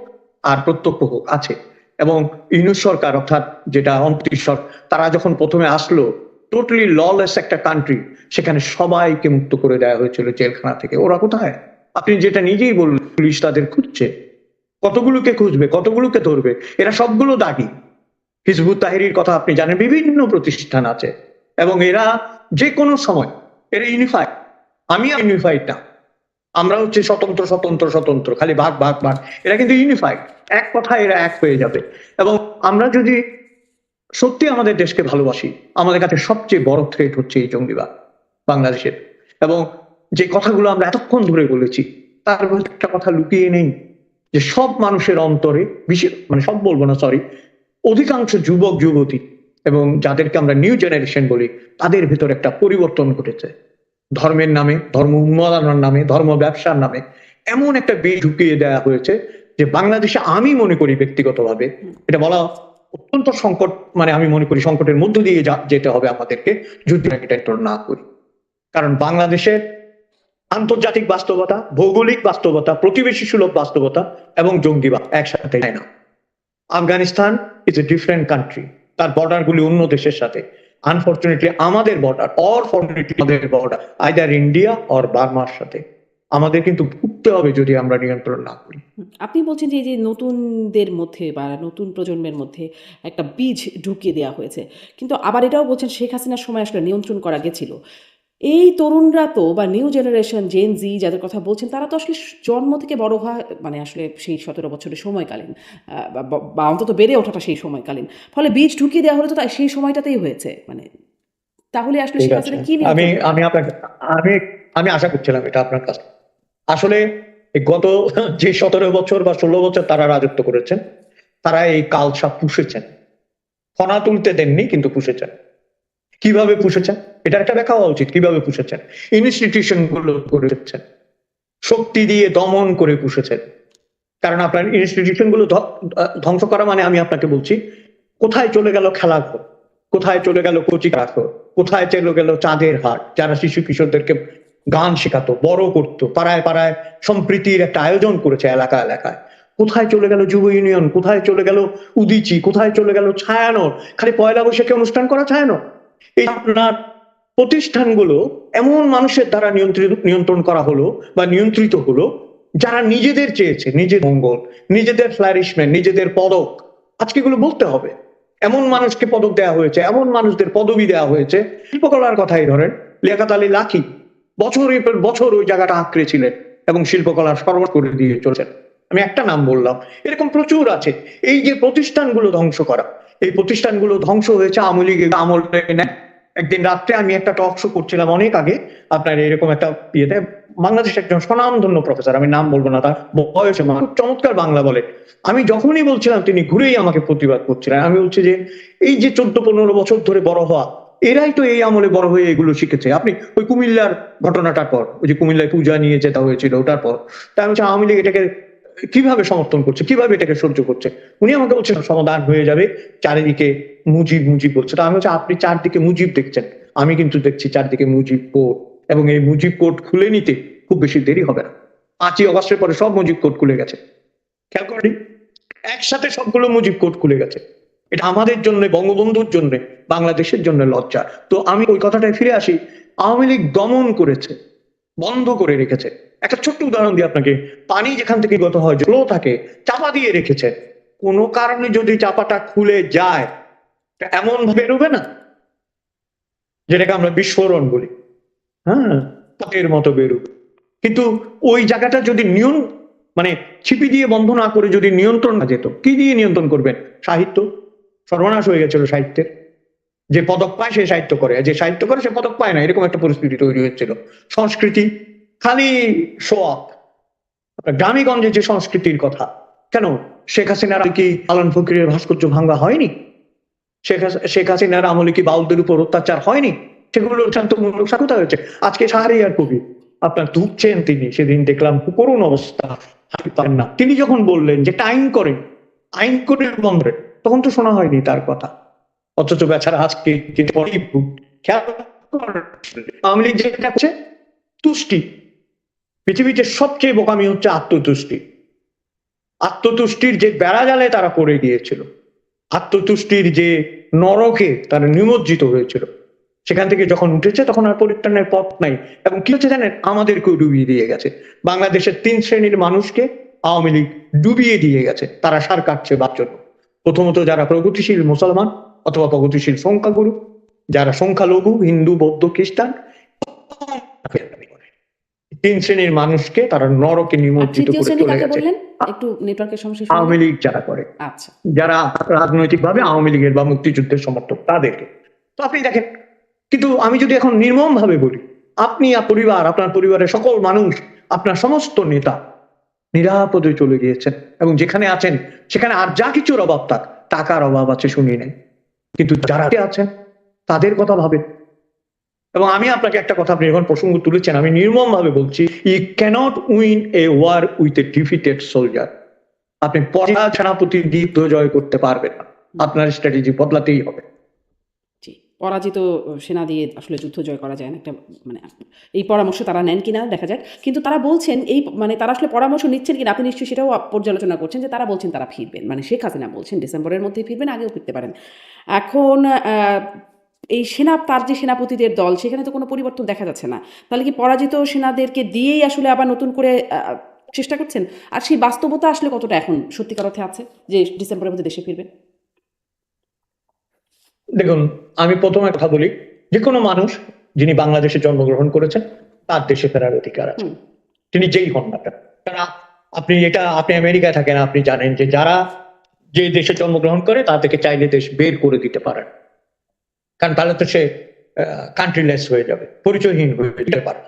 আর প্রত্যক্ষ হোক আছে। এবং ইউনূস সরকার, অর্থাৎ যেটা অন্তর্বর্তী সরকার, তারা যখন প্রথমে আসলো, টোটালি ললেস একটা কান্ট্রি, সেখানে সবাইকে মুক্ত করে দেওয়া হয়েছিল জেলখানা থেকে। ওরা কোথায়? আপনি যেটা নিজেই বললেন, পুলিশ তাদের খুঁজছে। কতগুলোকে খুঁজবে, কতগুলোকে ধরবে? এরা সবগুলো দাগি। হিজবুত তাহরীর কথা আপনি জানেন, বিভিন্ন প্রতিষ্ঠান আছে, এবং এরা যে কোনো সময়, এরা ইউনিফাইড। আমি ইউনিফাইড না, আমরা হচ্ছে স্বতন্ত্র স্বতন্ত্র স্বতন্ত্র, খালি ভাগ ভাগ ভাগ। এরা কিন্তু ইউনিফাইড, এক কথায় এরা এক হয়ে যাবে। এবং আমরা যদি সত্যি আমাদের দেশকে ভালোবাসি, আমাদের কাছে সবচেয়ে বড় থ্রেট হচ্ছে এই জঙ্গিবাদ বাংলাদেশের। এবং যে কথাগুলো আমরা এতক্ষণ ধরে বলেছি, তার মধ্যে একটা কথা লুকিয়ে নেই, যে সব মানুষের অন্তরে, বিশেষ মানে সব বলবো না, সরি, অধিকাংশ যুবক যুবতী এবং যাদেরকে আমরা নিউ জেনারেশন বলি, তাদের ভিতরে একটা পরিবর্তন ঘটেছে। ধর্মের নামে, ধর্ম উন্মাদনার নামে, ধর্ম ব্যবসার নামে এমন একটা বীজ ঢুকিয়ে দেওয়া হয়েছে যে বাংলাদেশে, আমি মনে করি ব্যক্তিগতভাবে, এটা বলা অত্যন্ত সংকট, মানে আমি মনে করি সংকটের মধ্য দিয়ে যেতে হবে আমাদেরকে, যদি এটা না করি। কারণ বাংলাদেশের আন্তর্জাতিক বাস্তবতা, ভৌগোলিক বাস্তবতা, প্রতিবেশী সুলভ বাস্তবতা এবং জঙ্গিবাদ একসাথে যায় না। Afghanistan is a different country, তার বর্ডার গুলি অন্য দেশের সাথে। আনফরচুনেটলি আমাদের বর্ডার, অর ফরচুনেটলি আমাদের বর্ডার আইদার ইন্ডিয়া অর বার্মার সাথে। আমাদের কিন্তু ভুগতে হবে যদি আমরা নিয়ন্ত্রণ না করি। আপনি বলছেন যে এই যে নতুনদের মধ্যে বা নতুন প্রজন্মের মধ্যে একটা বীজ ঢুকিয়ে দেওয়া হয়েছে। কিন্তু আবার এটাও বলছেন শেখ হাসিনার সময় আসলে নিয়ন্ত্রণ করা গেছিল। এই তরুণরা তো বা নিউ জেনারেশন জেন জি যাদের কথা বলছেন তারা তো আসলে জন্ম থেকে বড় হওয়া মানে আসলে সেই ১৭ বছরের সময়কালীন বা অন্তত বেড়ে ওঠাটা সেই সময়কালীন। ফলে বীজ ঢুকিয়ে দেওয়া হলে তো তাই সেই সময়টাতেই হয়েছে। মানে তাহলে আসলে ঠিক শেখ আছে, হাসিনা কি আমি নিয়ন্ত্রণ করতে আমি পারত? আপনাকে আমি আমি আশা করছিলাম এটা আপনার কাছে। আসলে এই গত যে ১৭ বছর বা ১৬ বছর তারা রাজত্ব করেছেন, তারা এই কালসাপ পুষেছেন। ফনা তুলতে দেননি, কিন্তু পুষেছেন। কিভাবে পুষেছেন? এটার একটা ব্যাখ্যা হওয়া উচিত। কিভাবে পুষেছেন? ইনস্টিটিউশন গুলো করেছেন, শক্তি দিয়ে দমন করে পুষেছেন। কারণ আপনার ইনস্টিটিউশন গুলো ধ্বংস করা মানে আমি আপনাকে বলছি, কোথায় চলে গেল খেলাঘর, কোথায় চলে গেল কচি কাঠর, কোথায় চলে গেল চাঁদের হাট, যারা শিশু কিশোরদেরকে গান শেখাতো, বড় করতো, পাড়ায় পাড়ায় সম্প্রীতির একটা আয়োজন করেছে এলাকা এলাকায়। কোথায় চলে গেল যুব ইউনিয়ন, কোথায় চলে গেল উদীচী, কোথায় চলে গেল ছায়ানট? খালি পয়লা বৈশাখে অনুষ্ঠান করা ছায়ানট। এই আপনার প্রতিষ্ঠানগুলো এমন মানুষের দ্বারা নিয়ন্ত্রণ করা হলো বা নিয়ন্ত্রিত হলো, যারা নিজেদের চেয়েছে নিজের মঙ্গল, নিজেদের ফ্লারিশমেন্ট, নিজেদের পদক। আজকে এগুলো বলতে হবে। এমন মানুষকে পদক দেওয়া হয়েছে, এমন মানুষদের পদবি দেওয়া হয়েছে। শিল্পকলার কথাই ধরেন, লিয়াকত আলী লাকী বছরের পর বছর ওই জায়গাটা আঁকড়ে ছিলেন এবং শিল্পকলার সর্বট করে দিয়ে চলেছেন। আমি একটা নাম বললাম, এরকম প্রচুর আছে। এই যে প্রতিষ্ঠানগুলো ধ্বংস করা, এই প্রতিষ্ঠানগুলো ধ্বংস হয়েছে আওয়ামী লীগের আমলে। একদিন রাত্রে আমি একটা টক শো করছিলাম অনেক আগে, আপনার এরকম একটা ইয়েতে, বাংলাদেশের একজন স্বনামধন্য প্রফেসর, আমি নাম বলবো না, তার বয়সে খুব চমৎকার বাংলা বলে। আমি যখনই বলছিলাম তিনি ঘুরেই আমাকে প্রতিবাদ করছিলেন। আমি বলছি যে এই যে ১৪-১৫ বছর ধরে বড় হওয়া, এরাই তো এই আমলে বড় হয়ে এগুলো শিখেছে। আপনি ওই কুমিল্লার ঘটনাটার পর, ওই যে কুমিল্লায় পূজা নিয়ে যেটা হয়েছিল ওটার পর, তাই আমি আওয়ামী লীগ এটাকে কিভাবে সমর্থন করছে, কিভাবে এটাকে সহ্য করছে? উনি আমাকে বলছেন সমাধান হয়ে যাবে, চারিদিকে মুজিব মুজিব বলছে। তো আমি বলছি আপনি চারদিকে মুজিব দেখছেন, আমি কিন্তু দেখছি চারদিকে মুজিব কোড। এবং এই মুজিব কোড খুলে নিতে খুব বেশি দেরি হবে না। ৫ই অগস্টের পরে সব মুজিব কোড খুলে গেছে, খেয়াল করেনি? একসাথে সবগুলো মুজিব কোড খুলে গেছে। এটা আমাদের জন্য, বঙ্গবন্ধুর জন্য, বাংলাদেশের জন্য লজ্জা। তো আমি ওই কথাটায় ফিরে আসি। আওয়ামী লীগ দমন করেছে, বন্ধ করে রেখেছে। একটা ছোট্ট উদাহরণ দিই আপনাকে। পানি যেখান থেকে গত হয়, ফ্লো থাকে, চাপা দিয়ে রেখেছে। কোনো কারণে যদি চাপাটা খুলে যায়, এমন ভাবে বেরোবে না, যেটাকে আমরা বিস্ফোরণ বলি, হ্যাঁ, পথের মতো বেরোবে। কিন্তু ওই জায়গাটা যদি মানে ছিপি দিয়ে বন্ধ না করে যদি নিয়ন্ত্রণ না যেত, কি দিয়ে নিয়ন্ত্রণ করবেন? সাহিত্য। সর্বনাশ হয়ে গেছিল সাহিত্যের। যে পদক পায় সে সাহিত্য করে, যে সাহিত্য করে সে পদক পায় না, এরকম একটা পরিস্থিতি তৈরি হয়েছিল। সংস্কৃতি খালি শো অফ। গ্রামীগঞ্জে যে সংস্কৃতির কথা, কেন শেখ হাসিনার কি আলম ফকিরের ভাস্কর্য ভাঙ্গা হয়নি? শেখ হাসিনার আমলে কি বাউলদের উপর অত্যাচার হয়নি? সেগুলো শান্তমূলক সাক্ষতা হয়েছে। আজকে শাহরিয়ার কবি আপনার ধুকছেন, তিনি সেদিন দেখলাম করুণ অবস্থা, হাঁটতে পারেন না। তিনি যখন বললেন যে আইন করেন, আইন করে বন্ধ করেন, তখন তো শোনা হয়নি তার কথা। অথচ বেচারা আজকে খেয়াল করেন, আওয়ামী লীগ যেটা করছে তুষ্টি। পৃথিবীতে সবচেয়ে বোকামি হচ্ছে আত্মতুষ্টি। আত্মতুষ্টির যে বেড়াজালে তারা পড়ে গিয়েছিল, আত্মতুষ্টির যে নরকে তারা নিমজ্জিত হয়েছিল, সেখান থেকে যখন উঠেছে তখন আর পরিত্রাণের পথ নাই। এবং কি হচ্ছে জানেন? আমাদেরকেও ডুবিয়ে দিয়ে গেছে। বাংলাদেশের ৩ শ্রেণীর মানুষকে আওয়ামী লীগ ডুবিয়ে দিয়ে গেছে, তারা সার কাটছে বাদ জন্য। প্রথমত যারা প্রগতিশীল মুসলমান অথবা প্রগতিশীল সংখ্যাগুরু, যারা সংখ্যালঘু হিন্দু বৌদ্ধ খ্রিস্টান, ৩ শ্রেণীর মানুষকে তারা নরকে আর নিমজ্জিত তৃতীয় করে শ্রেণী চলে কাকে গেছে। বললেন? একটু নেটওয়ার্কের সমস্যা শুনলেন। আওয়ামী লীগ যারা করে, আচ্ছা। যারা রাজনৈতিকভাবে আওয়ামী লীগের বা মুক্তিযুদ্ধের সমর্থক, তাদেরকে। তো আপনি দেখেন, কিন্তু আমি যদি এখন নির্মম ভাবে বলি, আপনি পরিবার, আপনার পরিবারের সকল মানুষ, আপনার সমস্ত নেতা নিরাপদে চলে গিয়েছেন, এবং যেখানে আছেন সেখানে আর যা কিছুর অভাব থাক, টাকার অভাব আছে শুনি নেই, কিন্তু যারা আছেন তাদের কথা ভাবেন। এবং আমি আপনাকে একটা কথা, আপনি যখন প্রসঙ্গ তুলেছেন, আমি নির্মম ভাবে বলছি, you can't win a war with a defeated soldier. আপনি পরা সেনাপতি দিয়ে যুদ্ধ জয় করতে পারবেন না, আপনার স্ট্র্যাটেজি বদলাতেই হবে। জি, পরাজিত সেনা দিয়ে আসলে যুদ্ধ জয় করা যায় না, একটা মানে এই পরামর্শ তারা নেন কিনা দেখা যাক। কিন্তু তারা বলছেন এই মানে তারা আসলে পরামর্শ নিচ্ছেন কিনা আপনি নিশ্চয়ই সেটাও পর্যালোচনা করছেন, যে তারা বলছেন তারা ফিরবেন, মানে শেখ হাসিনা বলছেন ডিসেম্বরের মধ্যেই ফিরবেন, আগেও ফিরতে পারেন। এখন এই তার যে সেনাপতিদের দল, সেখানে তো কোনো পরিবর্তন দেখা যাচ্ছে না। তাহলে কি পরাজিত সেনাদেরকে দিয়েই আসলে আবার নতুন করে চেষ্টা করছেন? আর সেই বাস্তবতা আসলে কতটা এখন সত্যিকার অর্থে আছে যে ডিসেম্বরের মধ্যে দেশে ফিরবে? দেখুন, আমি প্রথমে কথা বলি, যে কোনো মানুষ যিনি বাংলাদেশে জন্মগ্রহণ করেছেন তার দেশে ফেরার অধিকার আছে, হুম, তিনি যেই হন না কেন। কারণ আপনি আমেরিকায় থাকেন, আপনি জানেন যে যারা যে দেশে জন্মগ্রহণ করে তাদেরকে চাইলে দেশ বের করে দিতে পারেন, কারণ তাহলে তো সে কান্ট্রিলেস হয়ে যাবে, পরিচয়হীন হয়ে যেতে পারে।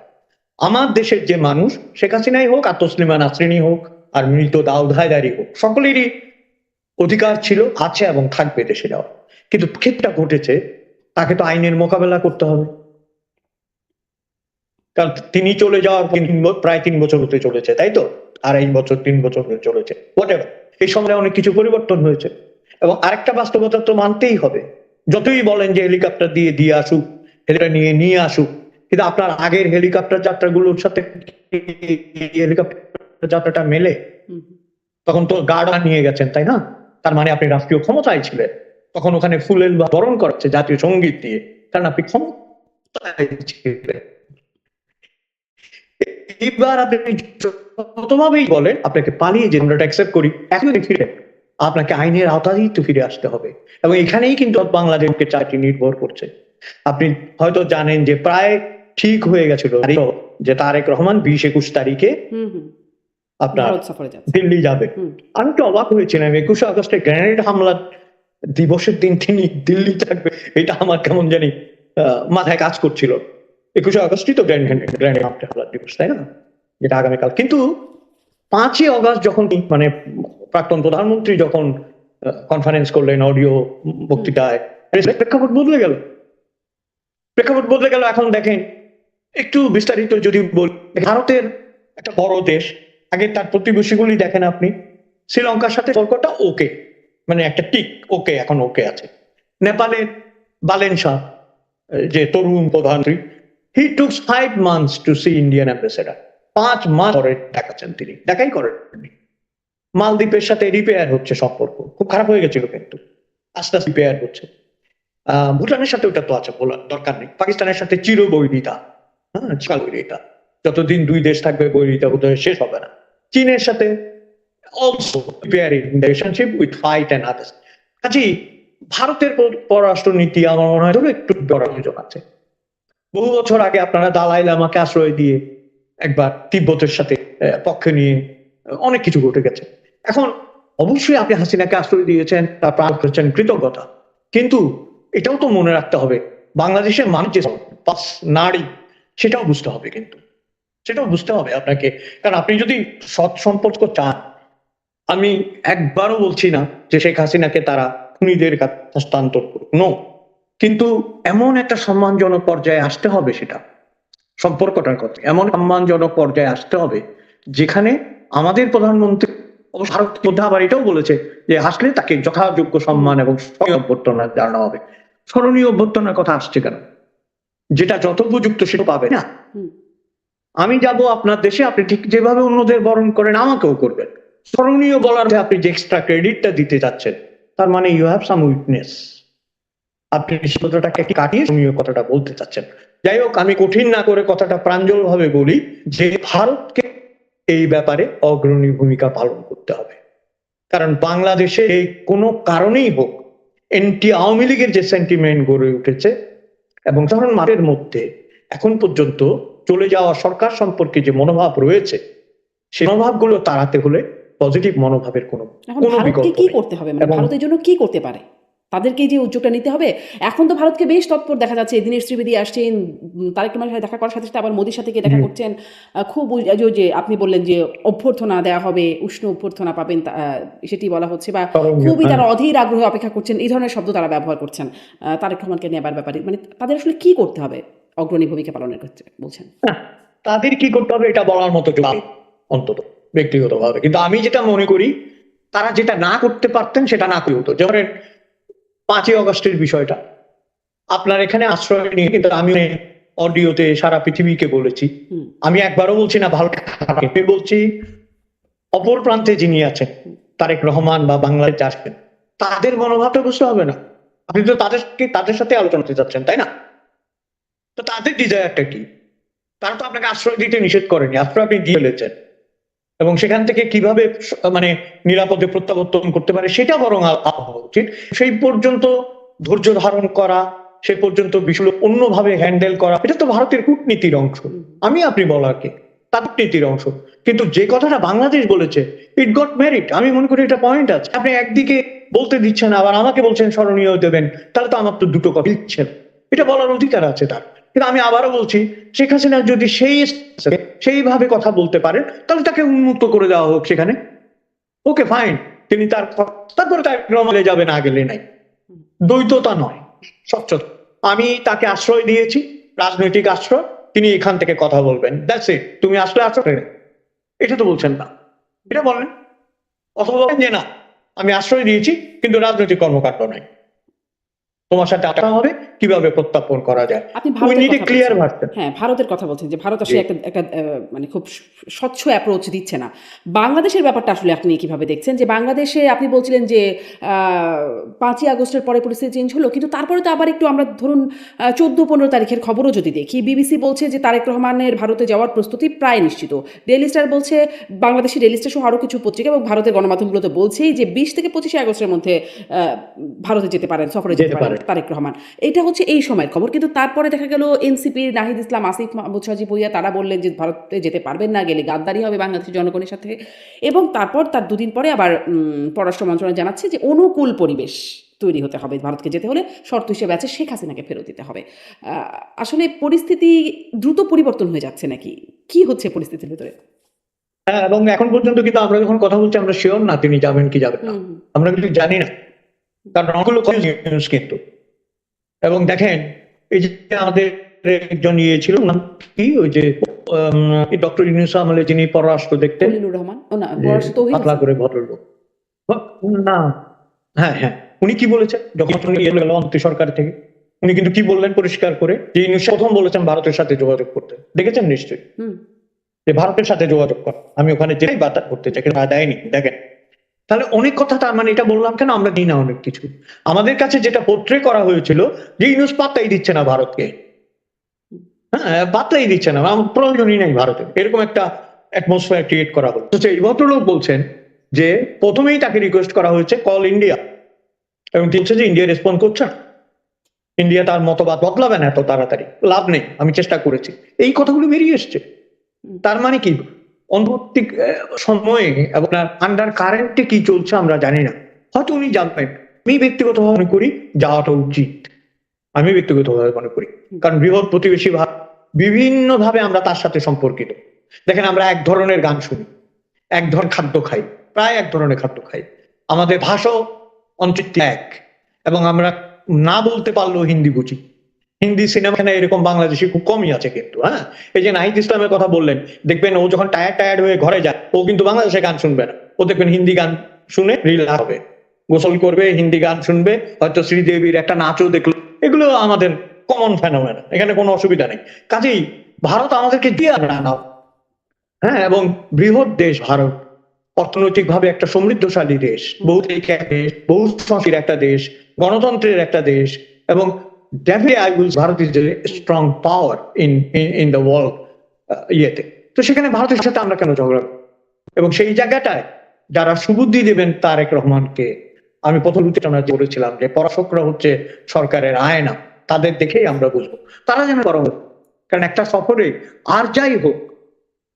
আমার দেশের যে মানুষ, শেখ হাসিনাই হোক আর তসলিমা নাসরিনই হোক আর মৃত দাউদ হায়দারি হোক, সকলেরই অধিকার ছিল, আছে এবং থাকবে দেশে যাওয়া। কিন্তু ক্ষেত্রটা ঘটেছে, তাকে তো আইনের মোকাবেলা করতে হবে। কারণ তিনি চলে যাওয়ার প্রায় 3 বছর হতে চলেছে, তাই তো? 2.5 বছর 3 বছর হতে চলেছে, হোয়াটএভার। এই সময় অনেক কিছু পরিবর্তন হয়েছে এবং আরেকটা বাস্তবতা তো মানতেই হবে। যতই বলেন যে হেলিকপ্টার দিয়ে আসুক, হেলিকপ্টার নিয়ে আসুক, কিন্তু আপনার আগের হেলিকপ্টার যাত্রাগুলোর সাথে হেলিকপ্টার যাত্রাটা মেলে? হুম, তখন তো গার্ড নিয়ে গেছেন, তাই না? তার মানে আপনি রাষ্ট্রীয় ক্ষমতায় ছিলেন, তখন ওখানে ফুলেল বা বরণ করাচ্ছে জাতীয় সঙ্গীত দিয়ে, কারণ আপনি ক্ষমতায় ছিলেন। এইবার আপনি যতভাবেই বলেন আপনাকে পালিয়ে যে আমরা অ্যাকসেপ্ট করি, এখন ফিরে আপনাকে আইনের আওতাতেই তো ফিরে আসতে হবে। এবং এখানেই কিন্তু বাংলাদেশকে চারটি নির্ভর করছে। আপনি হয়তো জানেন যে প্রায় ঠিক হয়ে গেছিল যে তারেক রহমান 20-21 তারিখে হুম, হুম, আপনার ভারত সফরে যাচ্ছে। দিল্লি যাবে। হুম, আমি তো অবাক হয়েছিলাম, 21শে আগস্টে গ্রেনেড হামলা দিবসের দিন তিনি দিল্লি থাকবে, এটা আমার কেমন জানি মাথায় কাজ করছিল। 21শে আগস্টই তো গ্রেনেড হামলা দিবস, তাই না? যেটা আগামীকাল। কিন্তু 5ই আগস্ট যখন মানে প্রাক্তন প্রধানমন্ত্রী যখন কনফারেন্স করলেন অডিও হুম, বক্তৃতায়, প্রেক্ষাপট বদলে গেল। এখন দেখেন, একটু বিস্তারিত যদি বলি, ভারতের একটা বড় দেশ, আগে তার প্রতিবেশীগুলি দেখেন আপনি। শ্রীলঙ্কার সাথে সম্পর্কটা ওকে, মানে একটা টিক, ওকে, এখন ওকে আছে। নেপালের বালেন শাহ, যে তরুণ প্রধানমন্ত্রী, he took 5 months to see Indian ambassador. 5 মাস পরে দেখাচ্ছেন তিনি, দেখাই করেননি। মালদ্বীপের সাথে রিপেয়ার হচ্ছে সম্পর্ক, খুব খারাপ হয়ে গেছিল কিন্তু আস্তে আস্তে রিপেয়ার হচ্ছে। ভুটানের সাথে ওটা তো আছে, বলার দরকার নেই। পাকিস্তানের সাথে চির বৈরিতা, হ্যাঁ, চির বৈরিতা, যতদিন দুই দেশ থাকবে বৈরিতা বোধহয় শেষ হবে না। চীনের সাথে also repairing relationship with fight and others. কাজেই ভারতের পররাষ্ট্রনীতি আমার মনে হয় একটু বড় প্রয়োজন আছে। বহু বছর আগে আপনারা দালাই লামাকে আশ্রয় দিয়ে একবার তিব্বতের সাথে পক্ষে নিয়ে অনেক কিছু ঘটে গেছে। এখন অবশ্যই আপনি হাসিনাকে আশ্রয় দিয়েছেন, তার প্রাণ করেছেন, কৃতজ্ঞতা। কিন্তু এটাও তো মনে রাখতে হবে, বাংলাদেশের মানুষ যে নারী, সেটাও বুঝতে হবে, কিন্তু সেটাও বুঝতে হবে আপনাকে। কারণ আপনি যদি সৎ সম্পর্ক চান, আমি একবারও বলছি না যে শেখ হাসিনাকে তারা খুনিদের কাছে হস্তান্তর করুক, নো। কিন্তু এমন একটা সম্মানজনক পর্যায়ে আসতে হবে, সেটা সম্পর্কটার কথা এমন সম্মানজনক পর্যায়ে আসতে হবে যেখানে আমাদের প্রধানমন্ত্রী, অবশ্য ভারতের মধ্যে আবার এটাও বলেছে যে আসলে তাকে যথাযোগ্য সম্মান এবং স্মরণীয় অভ্যর্থনা জানানো হবে। স্মরণীয় অভ্যর্থনার কথা আসছে কেন? যেটা যথোপযুক্ত সেটা পাবে না। হুম, আমি যাব আপনার দেশে, আপনি ঠিক যেভাবে অন্যদের বরণ করেন আমাকেও করবেন। স্মরণীয় বলার আপনি যে এক্সট্রা ক্রেডিটটা দিতে যাচ্ছেন, তার মানে ইউ হ্যাভ সাম উইকনেস। আপনি কথাটাকে কাটিয়ে স্মরণীয় কথাটা বলতে চাচ্ছেন। যাই হোক, আমি কঠিন না করে কথাটা প্রাঞ্জল ভাবে বলি যে ভারতকে এই ব্যাপারে অগ্রণী ভূমিকা পালন করতে হবে। কারণ বাংলাদেশে এই কোনো কারণেই হোক, এনটি আওয়ামী লীগের যে সেন্টিমেন্ট গড়ে উঠেছে এবং সাধারণ মানুষের মধ্যে এখন পর্যন্ত চলে যাওয়া সরকার সম্পর্কে যে মনোভাব রয়েছে, সেই মনোভাবগুলো তাড়াতে হলে পজিটিভ মনোভাবের কোনো এখন কোনো ভারতকে বিকল্প কি নেই। করতে হবে, মানে এবং ভারতের জন্য কি করতে পারে? তাদেরকে যে উদ্যোগটা নিতে হবে। এখন তো ভারতকে বেশ তৎপর দেখা যাচ্ছে। দিনেশ ত্রিবেদী আসছেন, তারেক রহমানের সাথে দেখা করার সাথে সাথে আবার মোদির সাথে গিয়ে দেখা করছেন। খুব যে আপনি বললেন যে অভ্যর্থনা দেওয়া হবে, উষ্ণ অভ্যর্থনা পাবেন, সেটি বলা হচ্ছে, বা খুবই তারা অধীর আগ্রহে অপেক্ষা করছেন, এই ধরনের শব্দ তারা ব্যবহার করছেন তারেক রহমানকে নেবার ব্যাপারে। মানে তাদের আসলে কি করতে হবে অগ্রণী ভূমিকা পালনের ক্ষেত্রে বলছেন? তাদের কি করতে হবে এটা বলার মতো কেউ নেই, অন্তত ব্যক্তিগতভাবে। কিন্তু আমি যেটা মনে করি, তারা যেটা না করতে পারতেন সেটা না করে হতো। যেমন 5ই আগস্টের বিষয়টা, আপনার এখানে আশ্রয় নিয়ে কিন্তু আমি অডিওতে সারা পৃথিবীকে বলেছি, হুম, আমি একবারও বলছি না ভালো খারাপ, আমি বলছি অপর প্রান্তে যিনি আছেন, তারেক রহমান বা বাংলাদেশ আসবেন, তাদের মনোভাবটা বুঝতে হবে না? আপনি তো তাদের সাথে আলোচনা করতে যাচ্ছেন, তাই না? তো তাদের ডিজায়ারটা কি? তারা তো আপনাকে আশ্রয় দিতে নিষেধ করেনি, আশ্রয় আপনি দিয়ে ফেলেছেন, এবং সেখান থেকে কিভাবে মানে নিরাপদে প্রত্যাবর্তন করতে পারে সেটা বরং হওয়া উচিত। সেই পর্যন্ত ধৈর্য ধারণ করা, সে পর্যন্ত বিষয়গুলো অন্যভাবে হ্যান্ডেল করা, এটা তো ভারতের কূটনীতির অংশ। আমি আপনি বলার কি, তার কূটনীতির অংশ। কিন্তু যে কথাটা বাংলাদেশ বলেছে, ইট গট মেরিট। আমি মনে করি এটা পয়েন্ট আছে। আপনি একদিকে বলতে দিচ্ছেন, আবার আমাকে বলছেন স্মরণীয় দেবেন, তাহলে তো আমার তো দুটো কথা দিচ্ছেন। এটা বলার অধিকার আছে তার। কিন্তু আমি আবারও বলছি, শেখ হাসিনা যদি সেইভাবে কথা বলতে পারেন, তাহলে তাকে উন্মুক্ত করে দেওয়া হোক সেখানে। ওকে ফাইন, তিনি তারপরে তার গ্রহণে যাবে, না গেলে নাই। দ্বৈততা নয়, স্বচ্ছতা। আমি তাকে আশ্রয় দিয়েছি, রাজনৈতিক আশ্রয়, তিনি এখান থেকে কথা বলবেন, দ্যাটস ইট। তুমি আসলে আশ্রয়, এটা তো বলছেন না, এটা বলেন। অথবা বলেন যে না, আমি আশ্রয় দিয়েছি কিন্তু রাজনৈতিক কর্মকাণ্ড নাই, তোমার সাথে আটা হবে, কিভাবে প্রত্যাপন করা যায়। আপনি উই ভারতের নিড এ কথা ক্লিয়ার বলছেন। ভার্সন। হ্যাঁ, ভারতের কথা বলছেন যে ভারত আসলে জি। একটা মানে খুব স্বচ্ছ অ্যাপ্রোচ দিচ্ছে না। বাংলাদেশের ব্যাপারটা আসলে আপনি কিভাবে দেখছেন? যে বাংলাদেশে আপনি বলছিলেন যে ৫ই আগস্টের পরে পরিস্থিতি চেঞ্জ হলো। কিন্তু তারপরে তো আবার একটু আমরা ধরুন ১৪-১৫ তারিখের খবরও যদি দেখি, বিবিসি বলছে যে তারেক রহমানের ভারতে যাওয়ার প্রস্তুতি প্রায় নিশ্চিত। ডেইলি স্টার বলছে, বাংলাদেশি ডেইলি স্টার সহ আরও কিছু পত্রিকা এবং ভারতের গণমাধ্যমগুলো তো বলছেই যে ২০ থেকে ২৫ আগস্টের মধ্যে ভারতে যেতে পারেন, সফরে যেতে পারেন তারেক রহমান। এটা হচ্ছে এই সময়ের খবর। কিন্তু তারপরে দেখা গেল এনসিপির নাহিদ ইসলাম, আসিফ মাহমুদ সজীব ভুইয়া তারা বললেন যে ভারতে যেতে পারবেন না, গেলে গাদ্দারি হবে বাংলাদেশের জনগণের সাথে। এবং তারপর তার দুদিন পরে আবার পররাষ্ট্র মন্ত্রণালয় জানাচ্ছে যে অনুকূল পরিবেশ তৈরি হতে হবে, ভারতকে যেতে হলে শর্ত হিসেবে আছে শেখ হাসিনাকে ফেরত দিতে হবে। আসলে পরিস্থিতি দ্রুত পরিবর্তন হয়ে যাচ্ছে নাকি? কি হচ্ছে পরিস্থিতির ভেতরে? হ্যাঁ, এবং এখন পর্যন্ত কিন্তু আমরা যখন কথা বলছি, আমরা শিওর না তিনি যাবেন কি যাবেন না, আমরা কিন্তু জানি না, কারণ অনেকগুলো নিউজ কিন্তু। এবং দেখেন, এই যে আমাদের একজন ইয়ে ছিল, নাম কি, ওই যে ডক্টর ইউনূস আমলে যিনি পররাষ্ট্র দেখতেন, খলিলুর রহমান, ও না, পররাষ্ট্র তৌহিদ পাতলা হাসান। করে ভদ্রলোক, না, হ্যাঁ হ্যাঁ, উনি কি বলেছেন যখন ইয়ে গেল অন্তর্বর্তী সরকার থেকে? উনি কিন্তু কি বললেন পরিষ্কার করে, যে ইউনূস প্রথম বলেছেন ভারতের সাথে যোগাযোগ করতে। দেখেছেন নিশ্চয়ই যে ভারতের সাথে যোগাযোগ কর, আমি ওখানে যেই বার্তা করতে চাই, কিন্তু দেয়নি। দেখেন, তাহলে অনেক কথা, তার মানে এটা বললাম কেন, আমরা দিই না অনেক কিছু। আমাদের কাছে যেটা পোট্রে করা হয়েছিল, যে ইউনূস পাত্তাই দিচ্ছে না ভারতকে, হ্যাঁ পাত্তাই দিচ্ছে না, আমার প্রয়োজনই নাই ভারতের, এরকম একটা অ্যাটমসফিয়ার ক্রিয়েট করা হলো। তো এই ভদ্রলোক বলছেন যে প্রথমেই তাকে রিকোয়েস্ট করা হয়েছে কল ইন্ডিয়া, এবং তিনি যে ইন্ডিয়া রেসপন্ড করছে না, ইন্ডিয়া তার মতবাদ বদলাবে না এত তাড়াতাড়ি, লাভ নেই, আমি চেষ্টা করেছি, এই কথাগুলো বেরিয়ে এসছে। তার মানে কি, অন্তর্বর্তী সময়ে আপনার আন্ডার কারেন্টে কি চলছে আমরা জানি না, হয়তো উনি জানবেন। আমি ব্যক্তিগতভাবে মনে করি যাওয়াটা উচিত, আমি ব্যক্তিগতভাবে মনে করি, কারণ বৃহৎ প্রতিবেশী বিভিন্ন ভাবে আমরা তার সাথে সম্পর্কিত। দেখেন, আমরা এক ধরনের গান শুনি, এক ধরনের খাদ্য খাই, প্রায় এক ধরনের খাদ্য খাই, আমাদের ভাষাও অন্তত এক, এবং আমরা না বলতে পারলেও হিন্দি বুঝি। হিন্দি সিনেমা এরকম বাংলাদেশি খুব কমই আছে কিন্তু। হ্যাঁ, এই যে নাহিদ ইসলামের কথা বললেন, দেখবেন ও যখন টায়ার্ড হয়ে ঘরে যায়, ও কিন্তু বাংলাদেশে গান শুনবে না, ও দেখবেন হিন্দি গান শুনে রিল্যাক্স হবে, গোসল করবে, হিন্দি গান শুনবে, হয়তো শ্রীদেবীর একটা নাচও দেখলো। এগুলো আমাদের কমন ফেনোমেনা, এখানে কোনো অসুবিধা নেই। কাজেই ভারত আমাদেরকে দিয়ে না, হ্যাঁ, এবং বৃহৎ দেশ ভারত, অর্থনৈতিক ভাবে একটা সমৃদ্ধশালী দেশ, বহু সংস্কৃতির একটা দেশ, গণতন্ত্রের একটা দেশ, এবং definitely I will Bharat is a strong power in the world ইয়েতে। তো সেখানে ভারতের সাথে আমরা কেন ঝগড়া? এবং সেই জায়গাটায় যারা সুবুদ্ধি দেবেন তারেক রহমানকে, আমি প্রথম বলেছিলাম যে পরাশকরা হচ্ছে সরকারের আয়না, তাদের দেখেই আমরা বুঝবো, তারা যেন বড় হোক। কারণ একটা সফরে আর যাই হোক,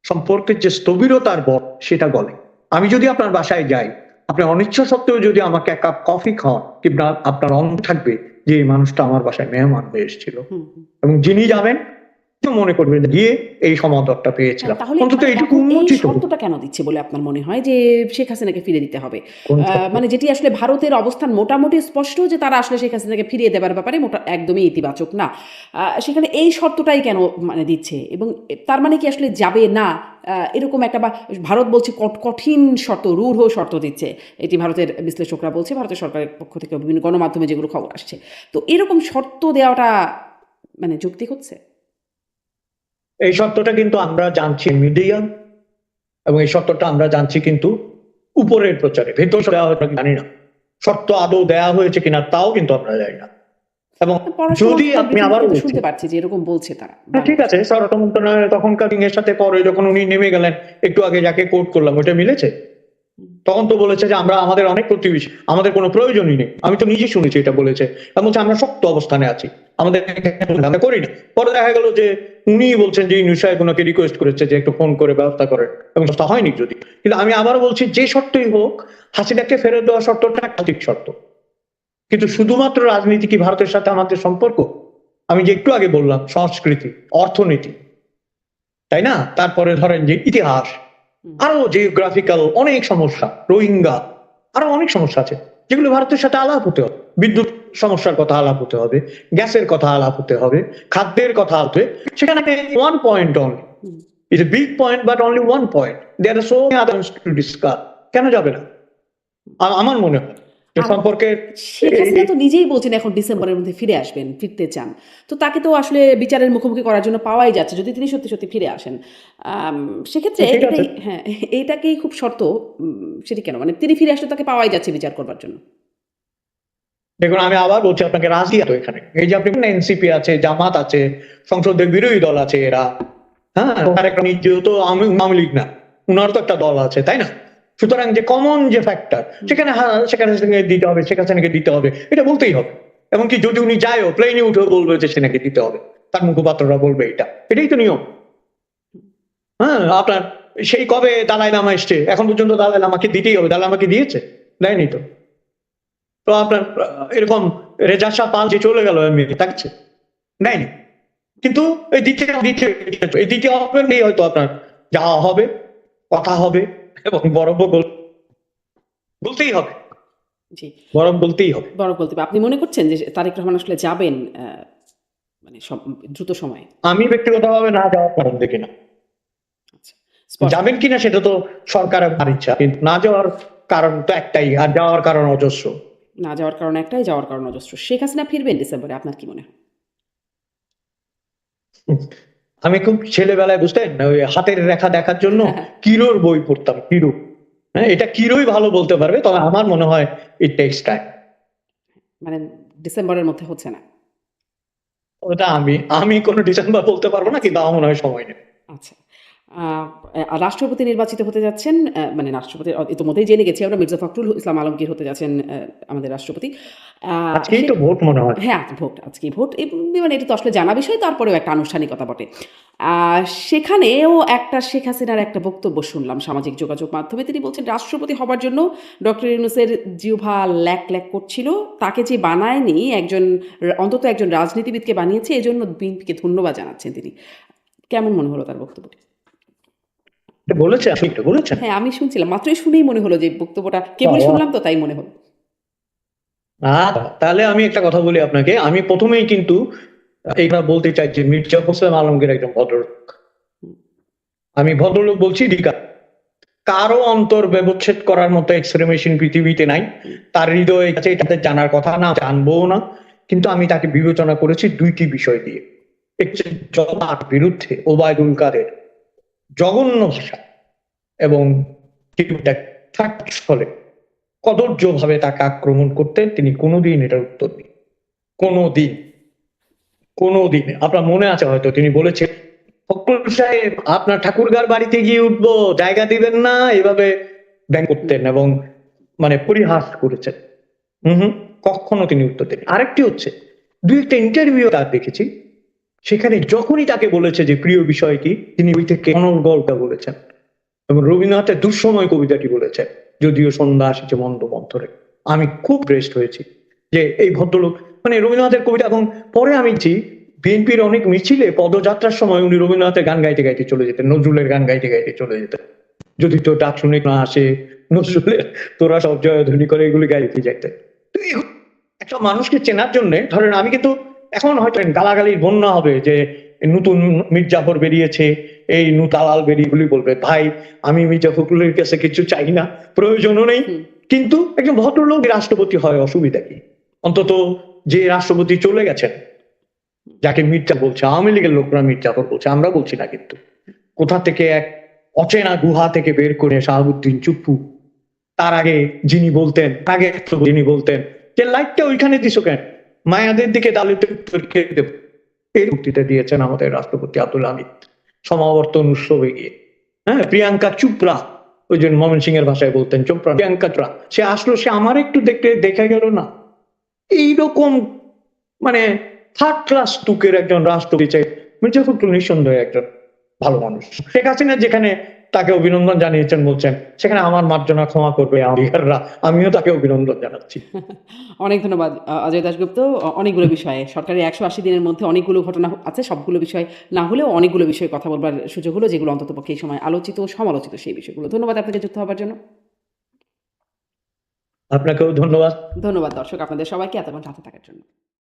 সম্পর্কের যে স্থবিরতার বট সেটা গলে। আমি যদি আপনার বাসায় যাই, আপনার অনিচ্ছা সত্ত্বেও যদি আমাকে এক কাপ কফি খাওয়ান, কিংবা আপনার অন্য থাকবে যে এই মানুষটা আমার বাসায় মেহমান হয়ে এসেছিল, এবং যিনি যাবেন মনে করবেন গিয়ে এই সমাদরটা পেয়েছিলাম, তাহলে অন্তত মানে এইটুকু এখন এই উন্মোচিত হোক। শর্তটা কেন দিচ্ছে বলে আপনার মনে হয় যে শেখ হাসিনাকে ফিরে দিতে হবে? মানে যেটি আসলে ভারতের অবস্থান মোটামুটি স্পষ্ট যে তারা আসলে শেখ হাসিনাকে ফিরিয়ে দেবার ব্যাপারে একদমই ইতিবাচক না। সেখানে এই শর্তটাই কেন মানে দিচ্ছে, এবং তার মানে কি আসলে যাবে না এরকম একটা, বা ভারত বলছে কঠিন শর্ত, রূঢ় শর্ত দিচ্ছে, এটি ভারতের বিশ্লেষকরা বলছে, ভারতের সরকারের পক্ষ থেকে বিভিন্ন গণমাধ্যমে যেগুলো খবর আসছে। তো এরকম শর্ত দেওয়াটা মানে যৌক্তিক হচ্ছে? এই শর্তটা কিন্তু আমরা জানছি মিডিয়া, এবং এই শর্তটা আমরা জানছি কিন্তু উপরের প্রচারে, ভেতর হয়তো জানি না। শর্ত আদৌ দেয়া হয়েছে কিনা তাও কিন্তু আমরা জানি না। এবং পররাষ্ট্র যদি মন্ত্রণালয়ের আপনি briefing আবারও কিন্তু বলছি, শুনতে পাচ্ছি যে এরকম বলছে তারা হ্যাঁ ঠিক আছে, স্বরাষ্ট্র মন্ত্রণালয় তখনকার এর সাথে পরে যখন উনি নেমে গেলেন, একটু আগে যাকে কোট করলাম ওটা মিলেছে? তখন তো বলেছে যে আমরা আমাদের অনেক প্রতিবেশী, আমাদের কোনো প্রয়োজনই নেই। আমি তো নিজে শুনেছি এটা বলেছে, এবং বলছে আমরা শক্ত অবস্থানে আছি, আমাদের আমরা করি না। পরে দেখা গেল যে উনি বলছেন যে ইউনূস সাহেব ওনাকে রিকোয়েস্ট করেছে যে একটু ফোন করে ব্যবস্থা করেন, এবং তা হয়নি যদি। কিন্তু আমি আবারও বলছি, যে শর্তই হোক, হাসিনাকে ফেরত দেওয়া শর্তটা একটা ঠিক শর্ত। কিন্তু শুধুমাত্র রাজনীতি কি ভারতের সাথে আমাদের সম্পর্ক? আমি যে একটু আগে বললাম সংস্কৃতি, অর্থনীতি, তাই না? তারপরে ধরেন যে ইতিহাস, আরো জিওগ্রাফিক্যাল অনেক সমস্যা, রোহিঙ্গা, আরো অনেক সমস্যা আছে যেগুলো ভারতের সাথে আলাপ হতে হবে। বিদ্যুৎ সমস্যার কথা আলাপ হতে হবে, গ্যাসের কথা আলাপ হতে হবে, খাদ্যের কথা হতে, সেখানে one point only, it's a big point but only one point, there are so many others to discuss. কেন যাবে না? আমার মনে হয় যে আর সম্পর্কে শেখ হাসিনা তো নিজেই বলছেন এখন ডিসেম্বরের মধ্যে ফিরে আসবেন, ফিরতে চান। তো তাকে তো আসলে বিচারের মুখোমুখি করার জন্য পাওয়াই যাচ্ছে যদি তিনি সত্যি সত্যি ফিরে আসেন। সেক্ষেত্রে ঠিক আছে, এটাই, হ্যাঁ, এইটাকেই খুব শর্ত, সেটি কেন, মানে তিনি ফিরে আসলে তাকে পাওয়াই যাচ্ছে বিচার করবার জন্য। দেখুন আমি আবার বলছি আপনাকে, রাজনীতি তো এখানে, এই যে আপনি এনসিপি আছে, জামাত আছে, সংসদের বিরোধী দল আছে, এরা, হ্যাঁ, আর একটা নিজেও তো আওয়ামী লীগ না, উনার তো একটা দল আছে, তাই না? সুতরাং যে কমন যে ফ্যাক্টর, সেখানে হ্যাঁ সেখানে দিতে হবে, শেখ হাসিনাকে দিতে হবে, এটা বলতেই হবে। এমনকি যদি উনি যায়ও, প্লেনে উঠেও বলবে যে সেনাকে দিতে হবে, তার মুখপাত্ররা বলবে এটা, এটাই তো নিয়ম। হ্যাঁ, আপনার সেই কবে দালাই লামা এসছে, এখন পর্যন্ত দালাই লামাকে দিতেই হবে। দালাই লামাকে দিয়েছে? দেয়নি তো। তো আপনার এরকম রেজা শাহ পাল যে চলে গেল এমনি থাকছে, নেয়নি। কিন্তু এই দ্বিতীয় অপশনেই হয়তো আপনার যাওয়া হবে, কথা হবে, এবং বরফ বলতেই হবে, জি, বরফ বলতেই হবে। বড় বলতে হবে। আপনি মনে করছেন যে তারেক রহমান আসলে যাবেন মানে দ্রুত সময়ে? আমি ব্যক্তিগতভাবে না যাওয়ার কারণ দেখি না। আচ্ছা, স্পষ্ট। যাবেন কিনা সেটা তো সরকারের ইচ্ছা, কিন্তু না যাওয়ার কারণ তো একটাই, আর যাওয়ার কারণ অজস্র। না যাওয়ার কারণ একটাই, যাওয়ার কারণ অজস্র। শেখ হাসিনা ফিরবেন ডিসেম্বরে, আপনার কি মনে হয়? আমি খুব ছেলেবেলায়, বুঝতেন, ওই হাতের রেখা দেখার জন্য কিরোর বই পড়তাম, কিরো। হ্যাঁ, এটা কিরোই ভালো বলতে পারবে, তবে আমার মনে হয় ইট টেকস টাইম। মানে ডিসেম্বরের মধ্যে হচ্ছে না? ওটা আমি আমি কোনো ডিসেম্বর বলতে পারবো না, কিন্তু আমার মনে হয় সময় নেই। আচ্ছা। রাষ্ট্রপতি নির্বাচিত হতে যাচ্ছেন, মানে রাষ্ট্রপতি ইতোমধ্যেই জেনে গেছি আমরা, মির্জা ফখরুল ইসলাম আলমগীর হতে যাচ্ছেন আমাদের রাষ্ট্রপতি। আ আজকেই সে তো ভোট মনে হয়। হ্যাঁ, ভোট, আজকেই ভোট। মানে এটা তো আসলে জানা বিষয়, তারপরেও একটা আনুষ্ঠানিকতা বটে। আ সেখানেও একটা শেখ হাসিনার একটা বক্তব্য শুনলাম সামাজিক যোগাযোগ মাধ্যমে। তিনি বলছেন রাষ্ট্রপতি হবার জন্য ডক্টর ইউনূসের জিহ্বা ল্যাক করছিল। তাকে যে বানায়নি একজন, অন্তত একজন রাজনীতিবিদকে বানিয়েছে, এজন্য বিএনপিকে ধন্যবাদ জানাচ্ছেন তিনি। কেমন মনে হলো তার বক্তব্যটি? এটা বলেছে, আপনি এটা বলেছেন? হ্যাঁ, আমি শুনছিলাম। মাত্রই শুনেই মনে হলো যে বক্তব্যটা কেবলই বাবা! শুনলাম তো তাই মনে হলো। তাহলে আমি একটা কথা বলি আপনাকে, আমি প্রথমেই কিন্তু এইটা বলতে চাই যে মির্জা হোসেন আলমগীর একজন ভদ্রলোক। আমি ভদ্রলোক বলছি ডিকা, কারো অন্তর ব্যবচ্ছেদ করার মতো এক্সট্রিমিশন পৃথিবীতে নাই। তার হৃদয়ে আছে, এটাতে জানার কথা না, জানবো না। কিন্তু আমি তাকে বিবেচনা করেছি দুইটি বিষয় দিয়ে। একটি জমার বিরুদ্ধে ওবায়দুল কাদের জঘন্য ভাষা এবং ফলে কদর্য ভাবে তাকে আক্রমণ করতেন, তিনি কোনোদিন এটার উত্তর দিন, কোনোদিন, কোনোদিন। আপনার মনে আছে হয়তো তিনি বলেছেন, ফখরুল সাহেব আপনার ঠাকুরগার বাড়িতে গিয়ে উঠবো, জায়গা দিবেন না, এভাবে ব্যাং করতেন এবং মানে পরিহাস করেছেন। হম, কখনো তিনি উত্তর দেন। আরেকটি হচ্ছে, দুই একটা ইন্টারভিউ তার দেখেছি, সেখানে যখনই তাকে বলেছে যে প্রিয় বিষয় কি, তিনি ওই থেকে অনর্গলটা বলেছেন, এবং রবীন্দ্রনাথের দুঃসময় কবিতাটি বলেছেন, যদিও সন্ধ্যা আসিছে মন্দ মন্থরে। আমি খুব ব্রেস্ট হয়েছি যে এই ভদ্রলোক, মানে রবীন্দ্রনাথের কবিতা। এবং পরে আমি বিএনপির অনেক মিছিলে পদযাত্রার সময় উনি রবীন্দ্রনাথের গান গাইতে গাইতে চলে যেতেন, নজরুলের গান গাইতে গাইতে চলে যেতেন। যদি তো ডাক শুনে না আসে, নজরুলের তোরা সব জয়ধ্বনি করে, এগুলি গাইতে যাইতেন। তো একটা মানুষকে চেনার জন্য, ধরেন আমি কিন্তু এখন হয়তো গালাগালির বন্যা হবে যে নতুন মির্জাফর বেরিয়েছে, এই নুতালাল বেরিয়ে বলবে, ভাই আমি মির্জা ফখরুলের কাছে কিছু চাই না, প্রয়োজনও নেই। কিন্তু একজন ভদ্রলোক রাষ্ট্রপতি হয়, অসুবিধা কি? অন্তত যে রাষ্ট্রপতি চলে গেছেন, যাকে মির্জা বলছে, আওয়ামী লীগের লোকরা মির্জাফর বলছে, আমরা বলছি না, কিন্তু কোথা থেকে এক অচেনা গুহা থেকে বের করে শাহাবুদ্দিন চুপ্পু তার আগে যিনি বলতেন যে লাইটটা ওইখানে দিছো কেন, মায়াদের দিকে দালিতকে দেব, এই বক্তৃতা দিয়েছেন আমাদের রাষ্ট্রপতি আব্দুল হামিদ সমাবর্তন উৎসবে গিয়ে। হ্যাঁ, প্রিয়াঙ্কা চোপড়া, ওই জন্য ময়মনসিং এর ভাষায় বলতেন চোপড়া, প্রিয়াঙ্কা চোপড়া, সে আসলো, সে আমার একটু দেখতে দেখা গেল না। এইরকম মানে থার্ড ক্লাস টুকের একজন রাষ্ট্রপতি চাই। মির্জা ফখরুল নিঃসন্দেহে একজন ভালো মানুষ। শেখ হাসিনা যেখানে তাকে অভিনন্দন জানিয়েছেন বলছেন, সেখানে আমার মার্জনা ক্ষমা করবে বিহাররা, আমিও তাকে অভিনন্দন জানাচ্ছি। অনেক ধন্যবাদ অজয় দাশগুপ্ত। অনেকগুলো বিষয়ে সরকারের 180 দিনের মধ্যে অনেকগুলো ঘটনা আছে, সবগুলো বিষয় না হলেও অনেকগুলো বিষয়ে কথা বলবার সুযোগ হলো, যেগুলো অন্ততপক্ষে এই সময় আলোচিত ও সমালোচিত সেই বিষয়গুলো। ধন্যবাদ আপনাকে যুক্ত হবার জন্য। আপনাকেও ধন্যবাদ। ধন্যবাদ দর্শক আপনাদের সবাইকে এতক্ষণ সাথে থাকার জন্য।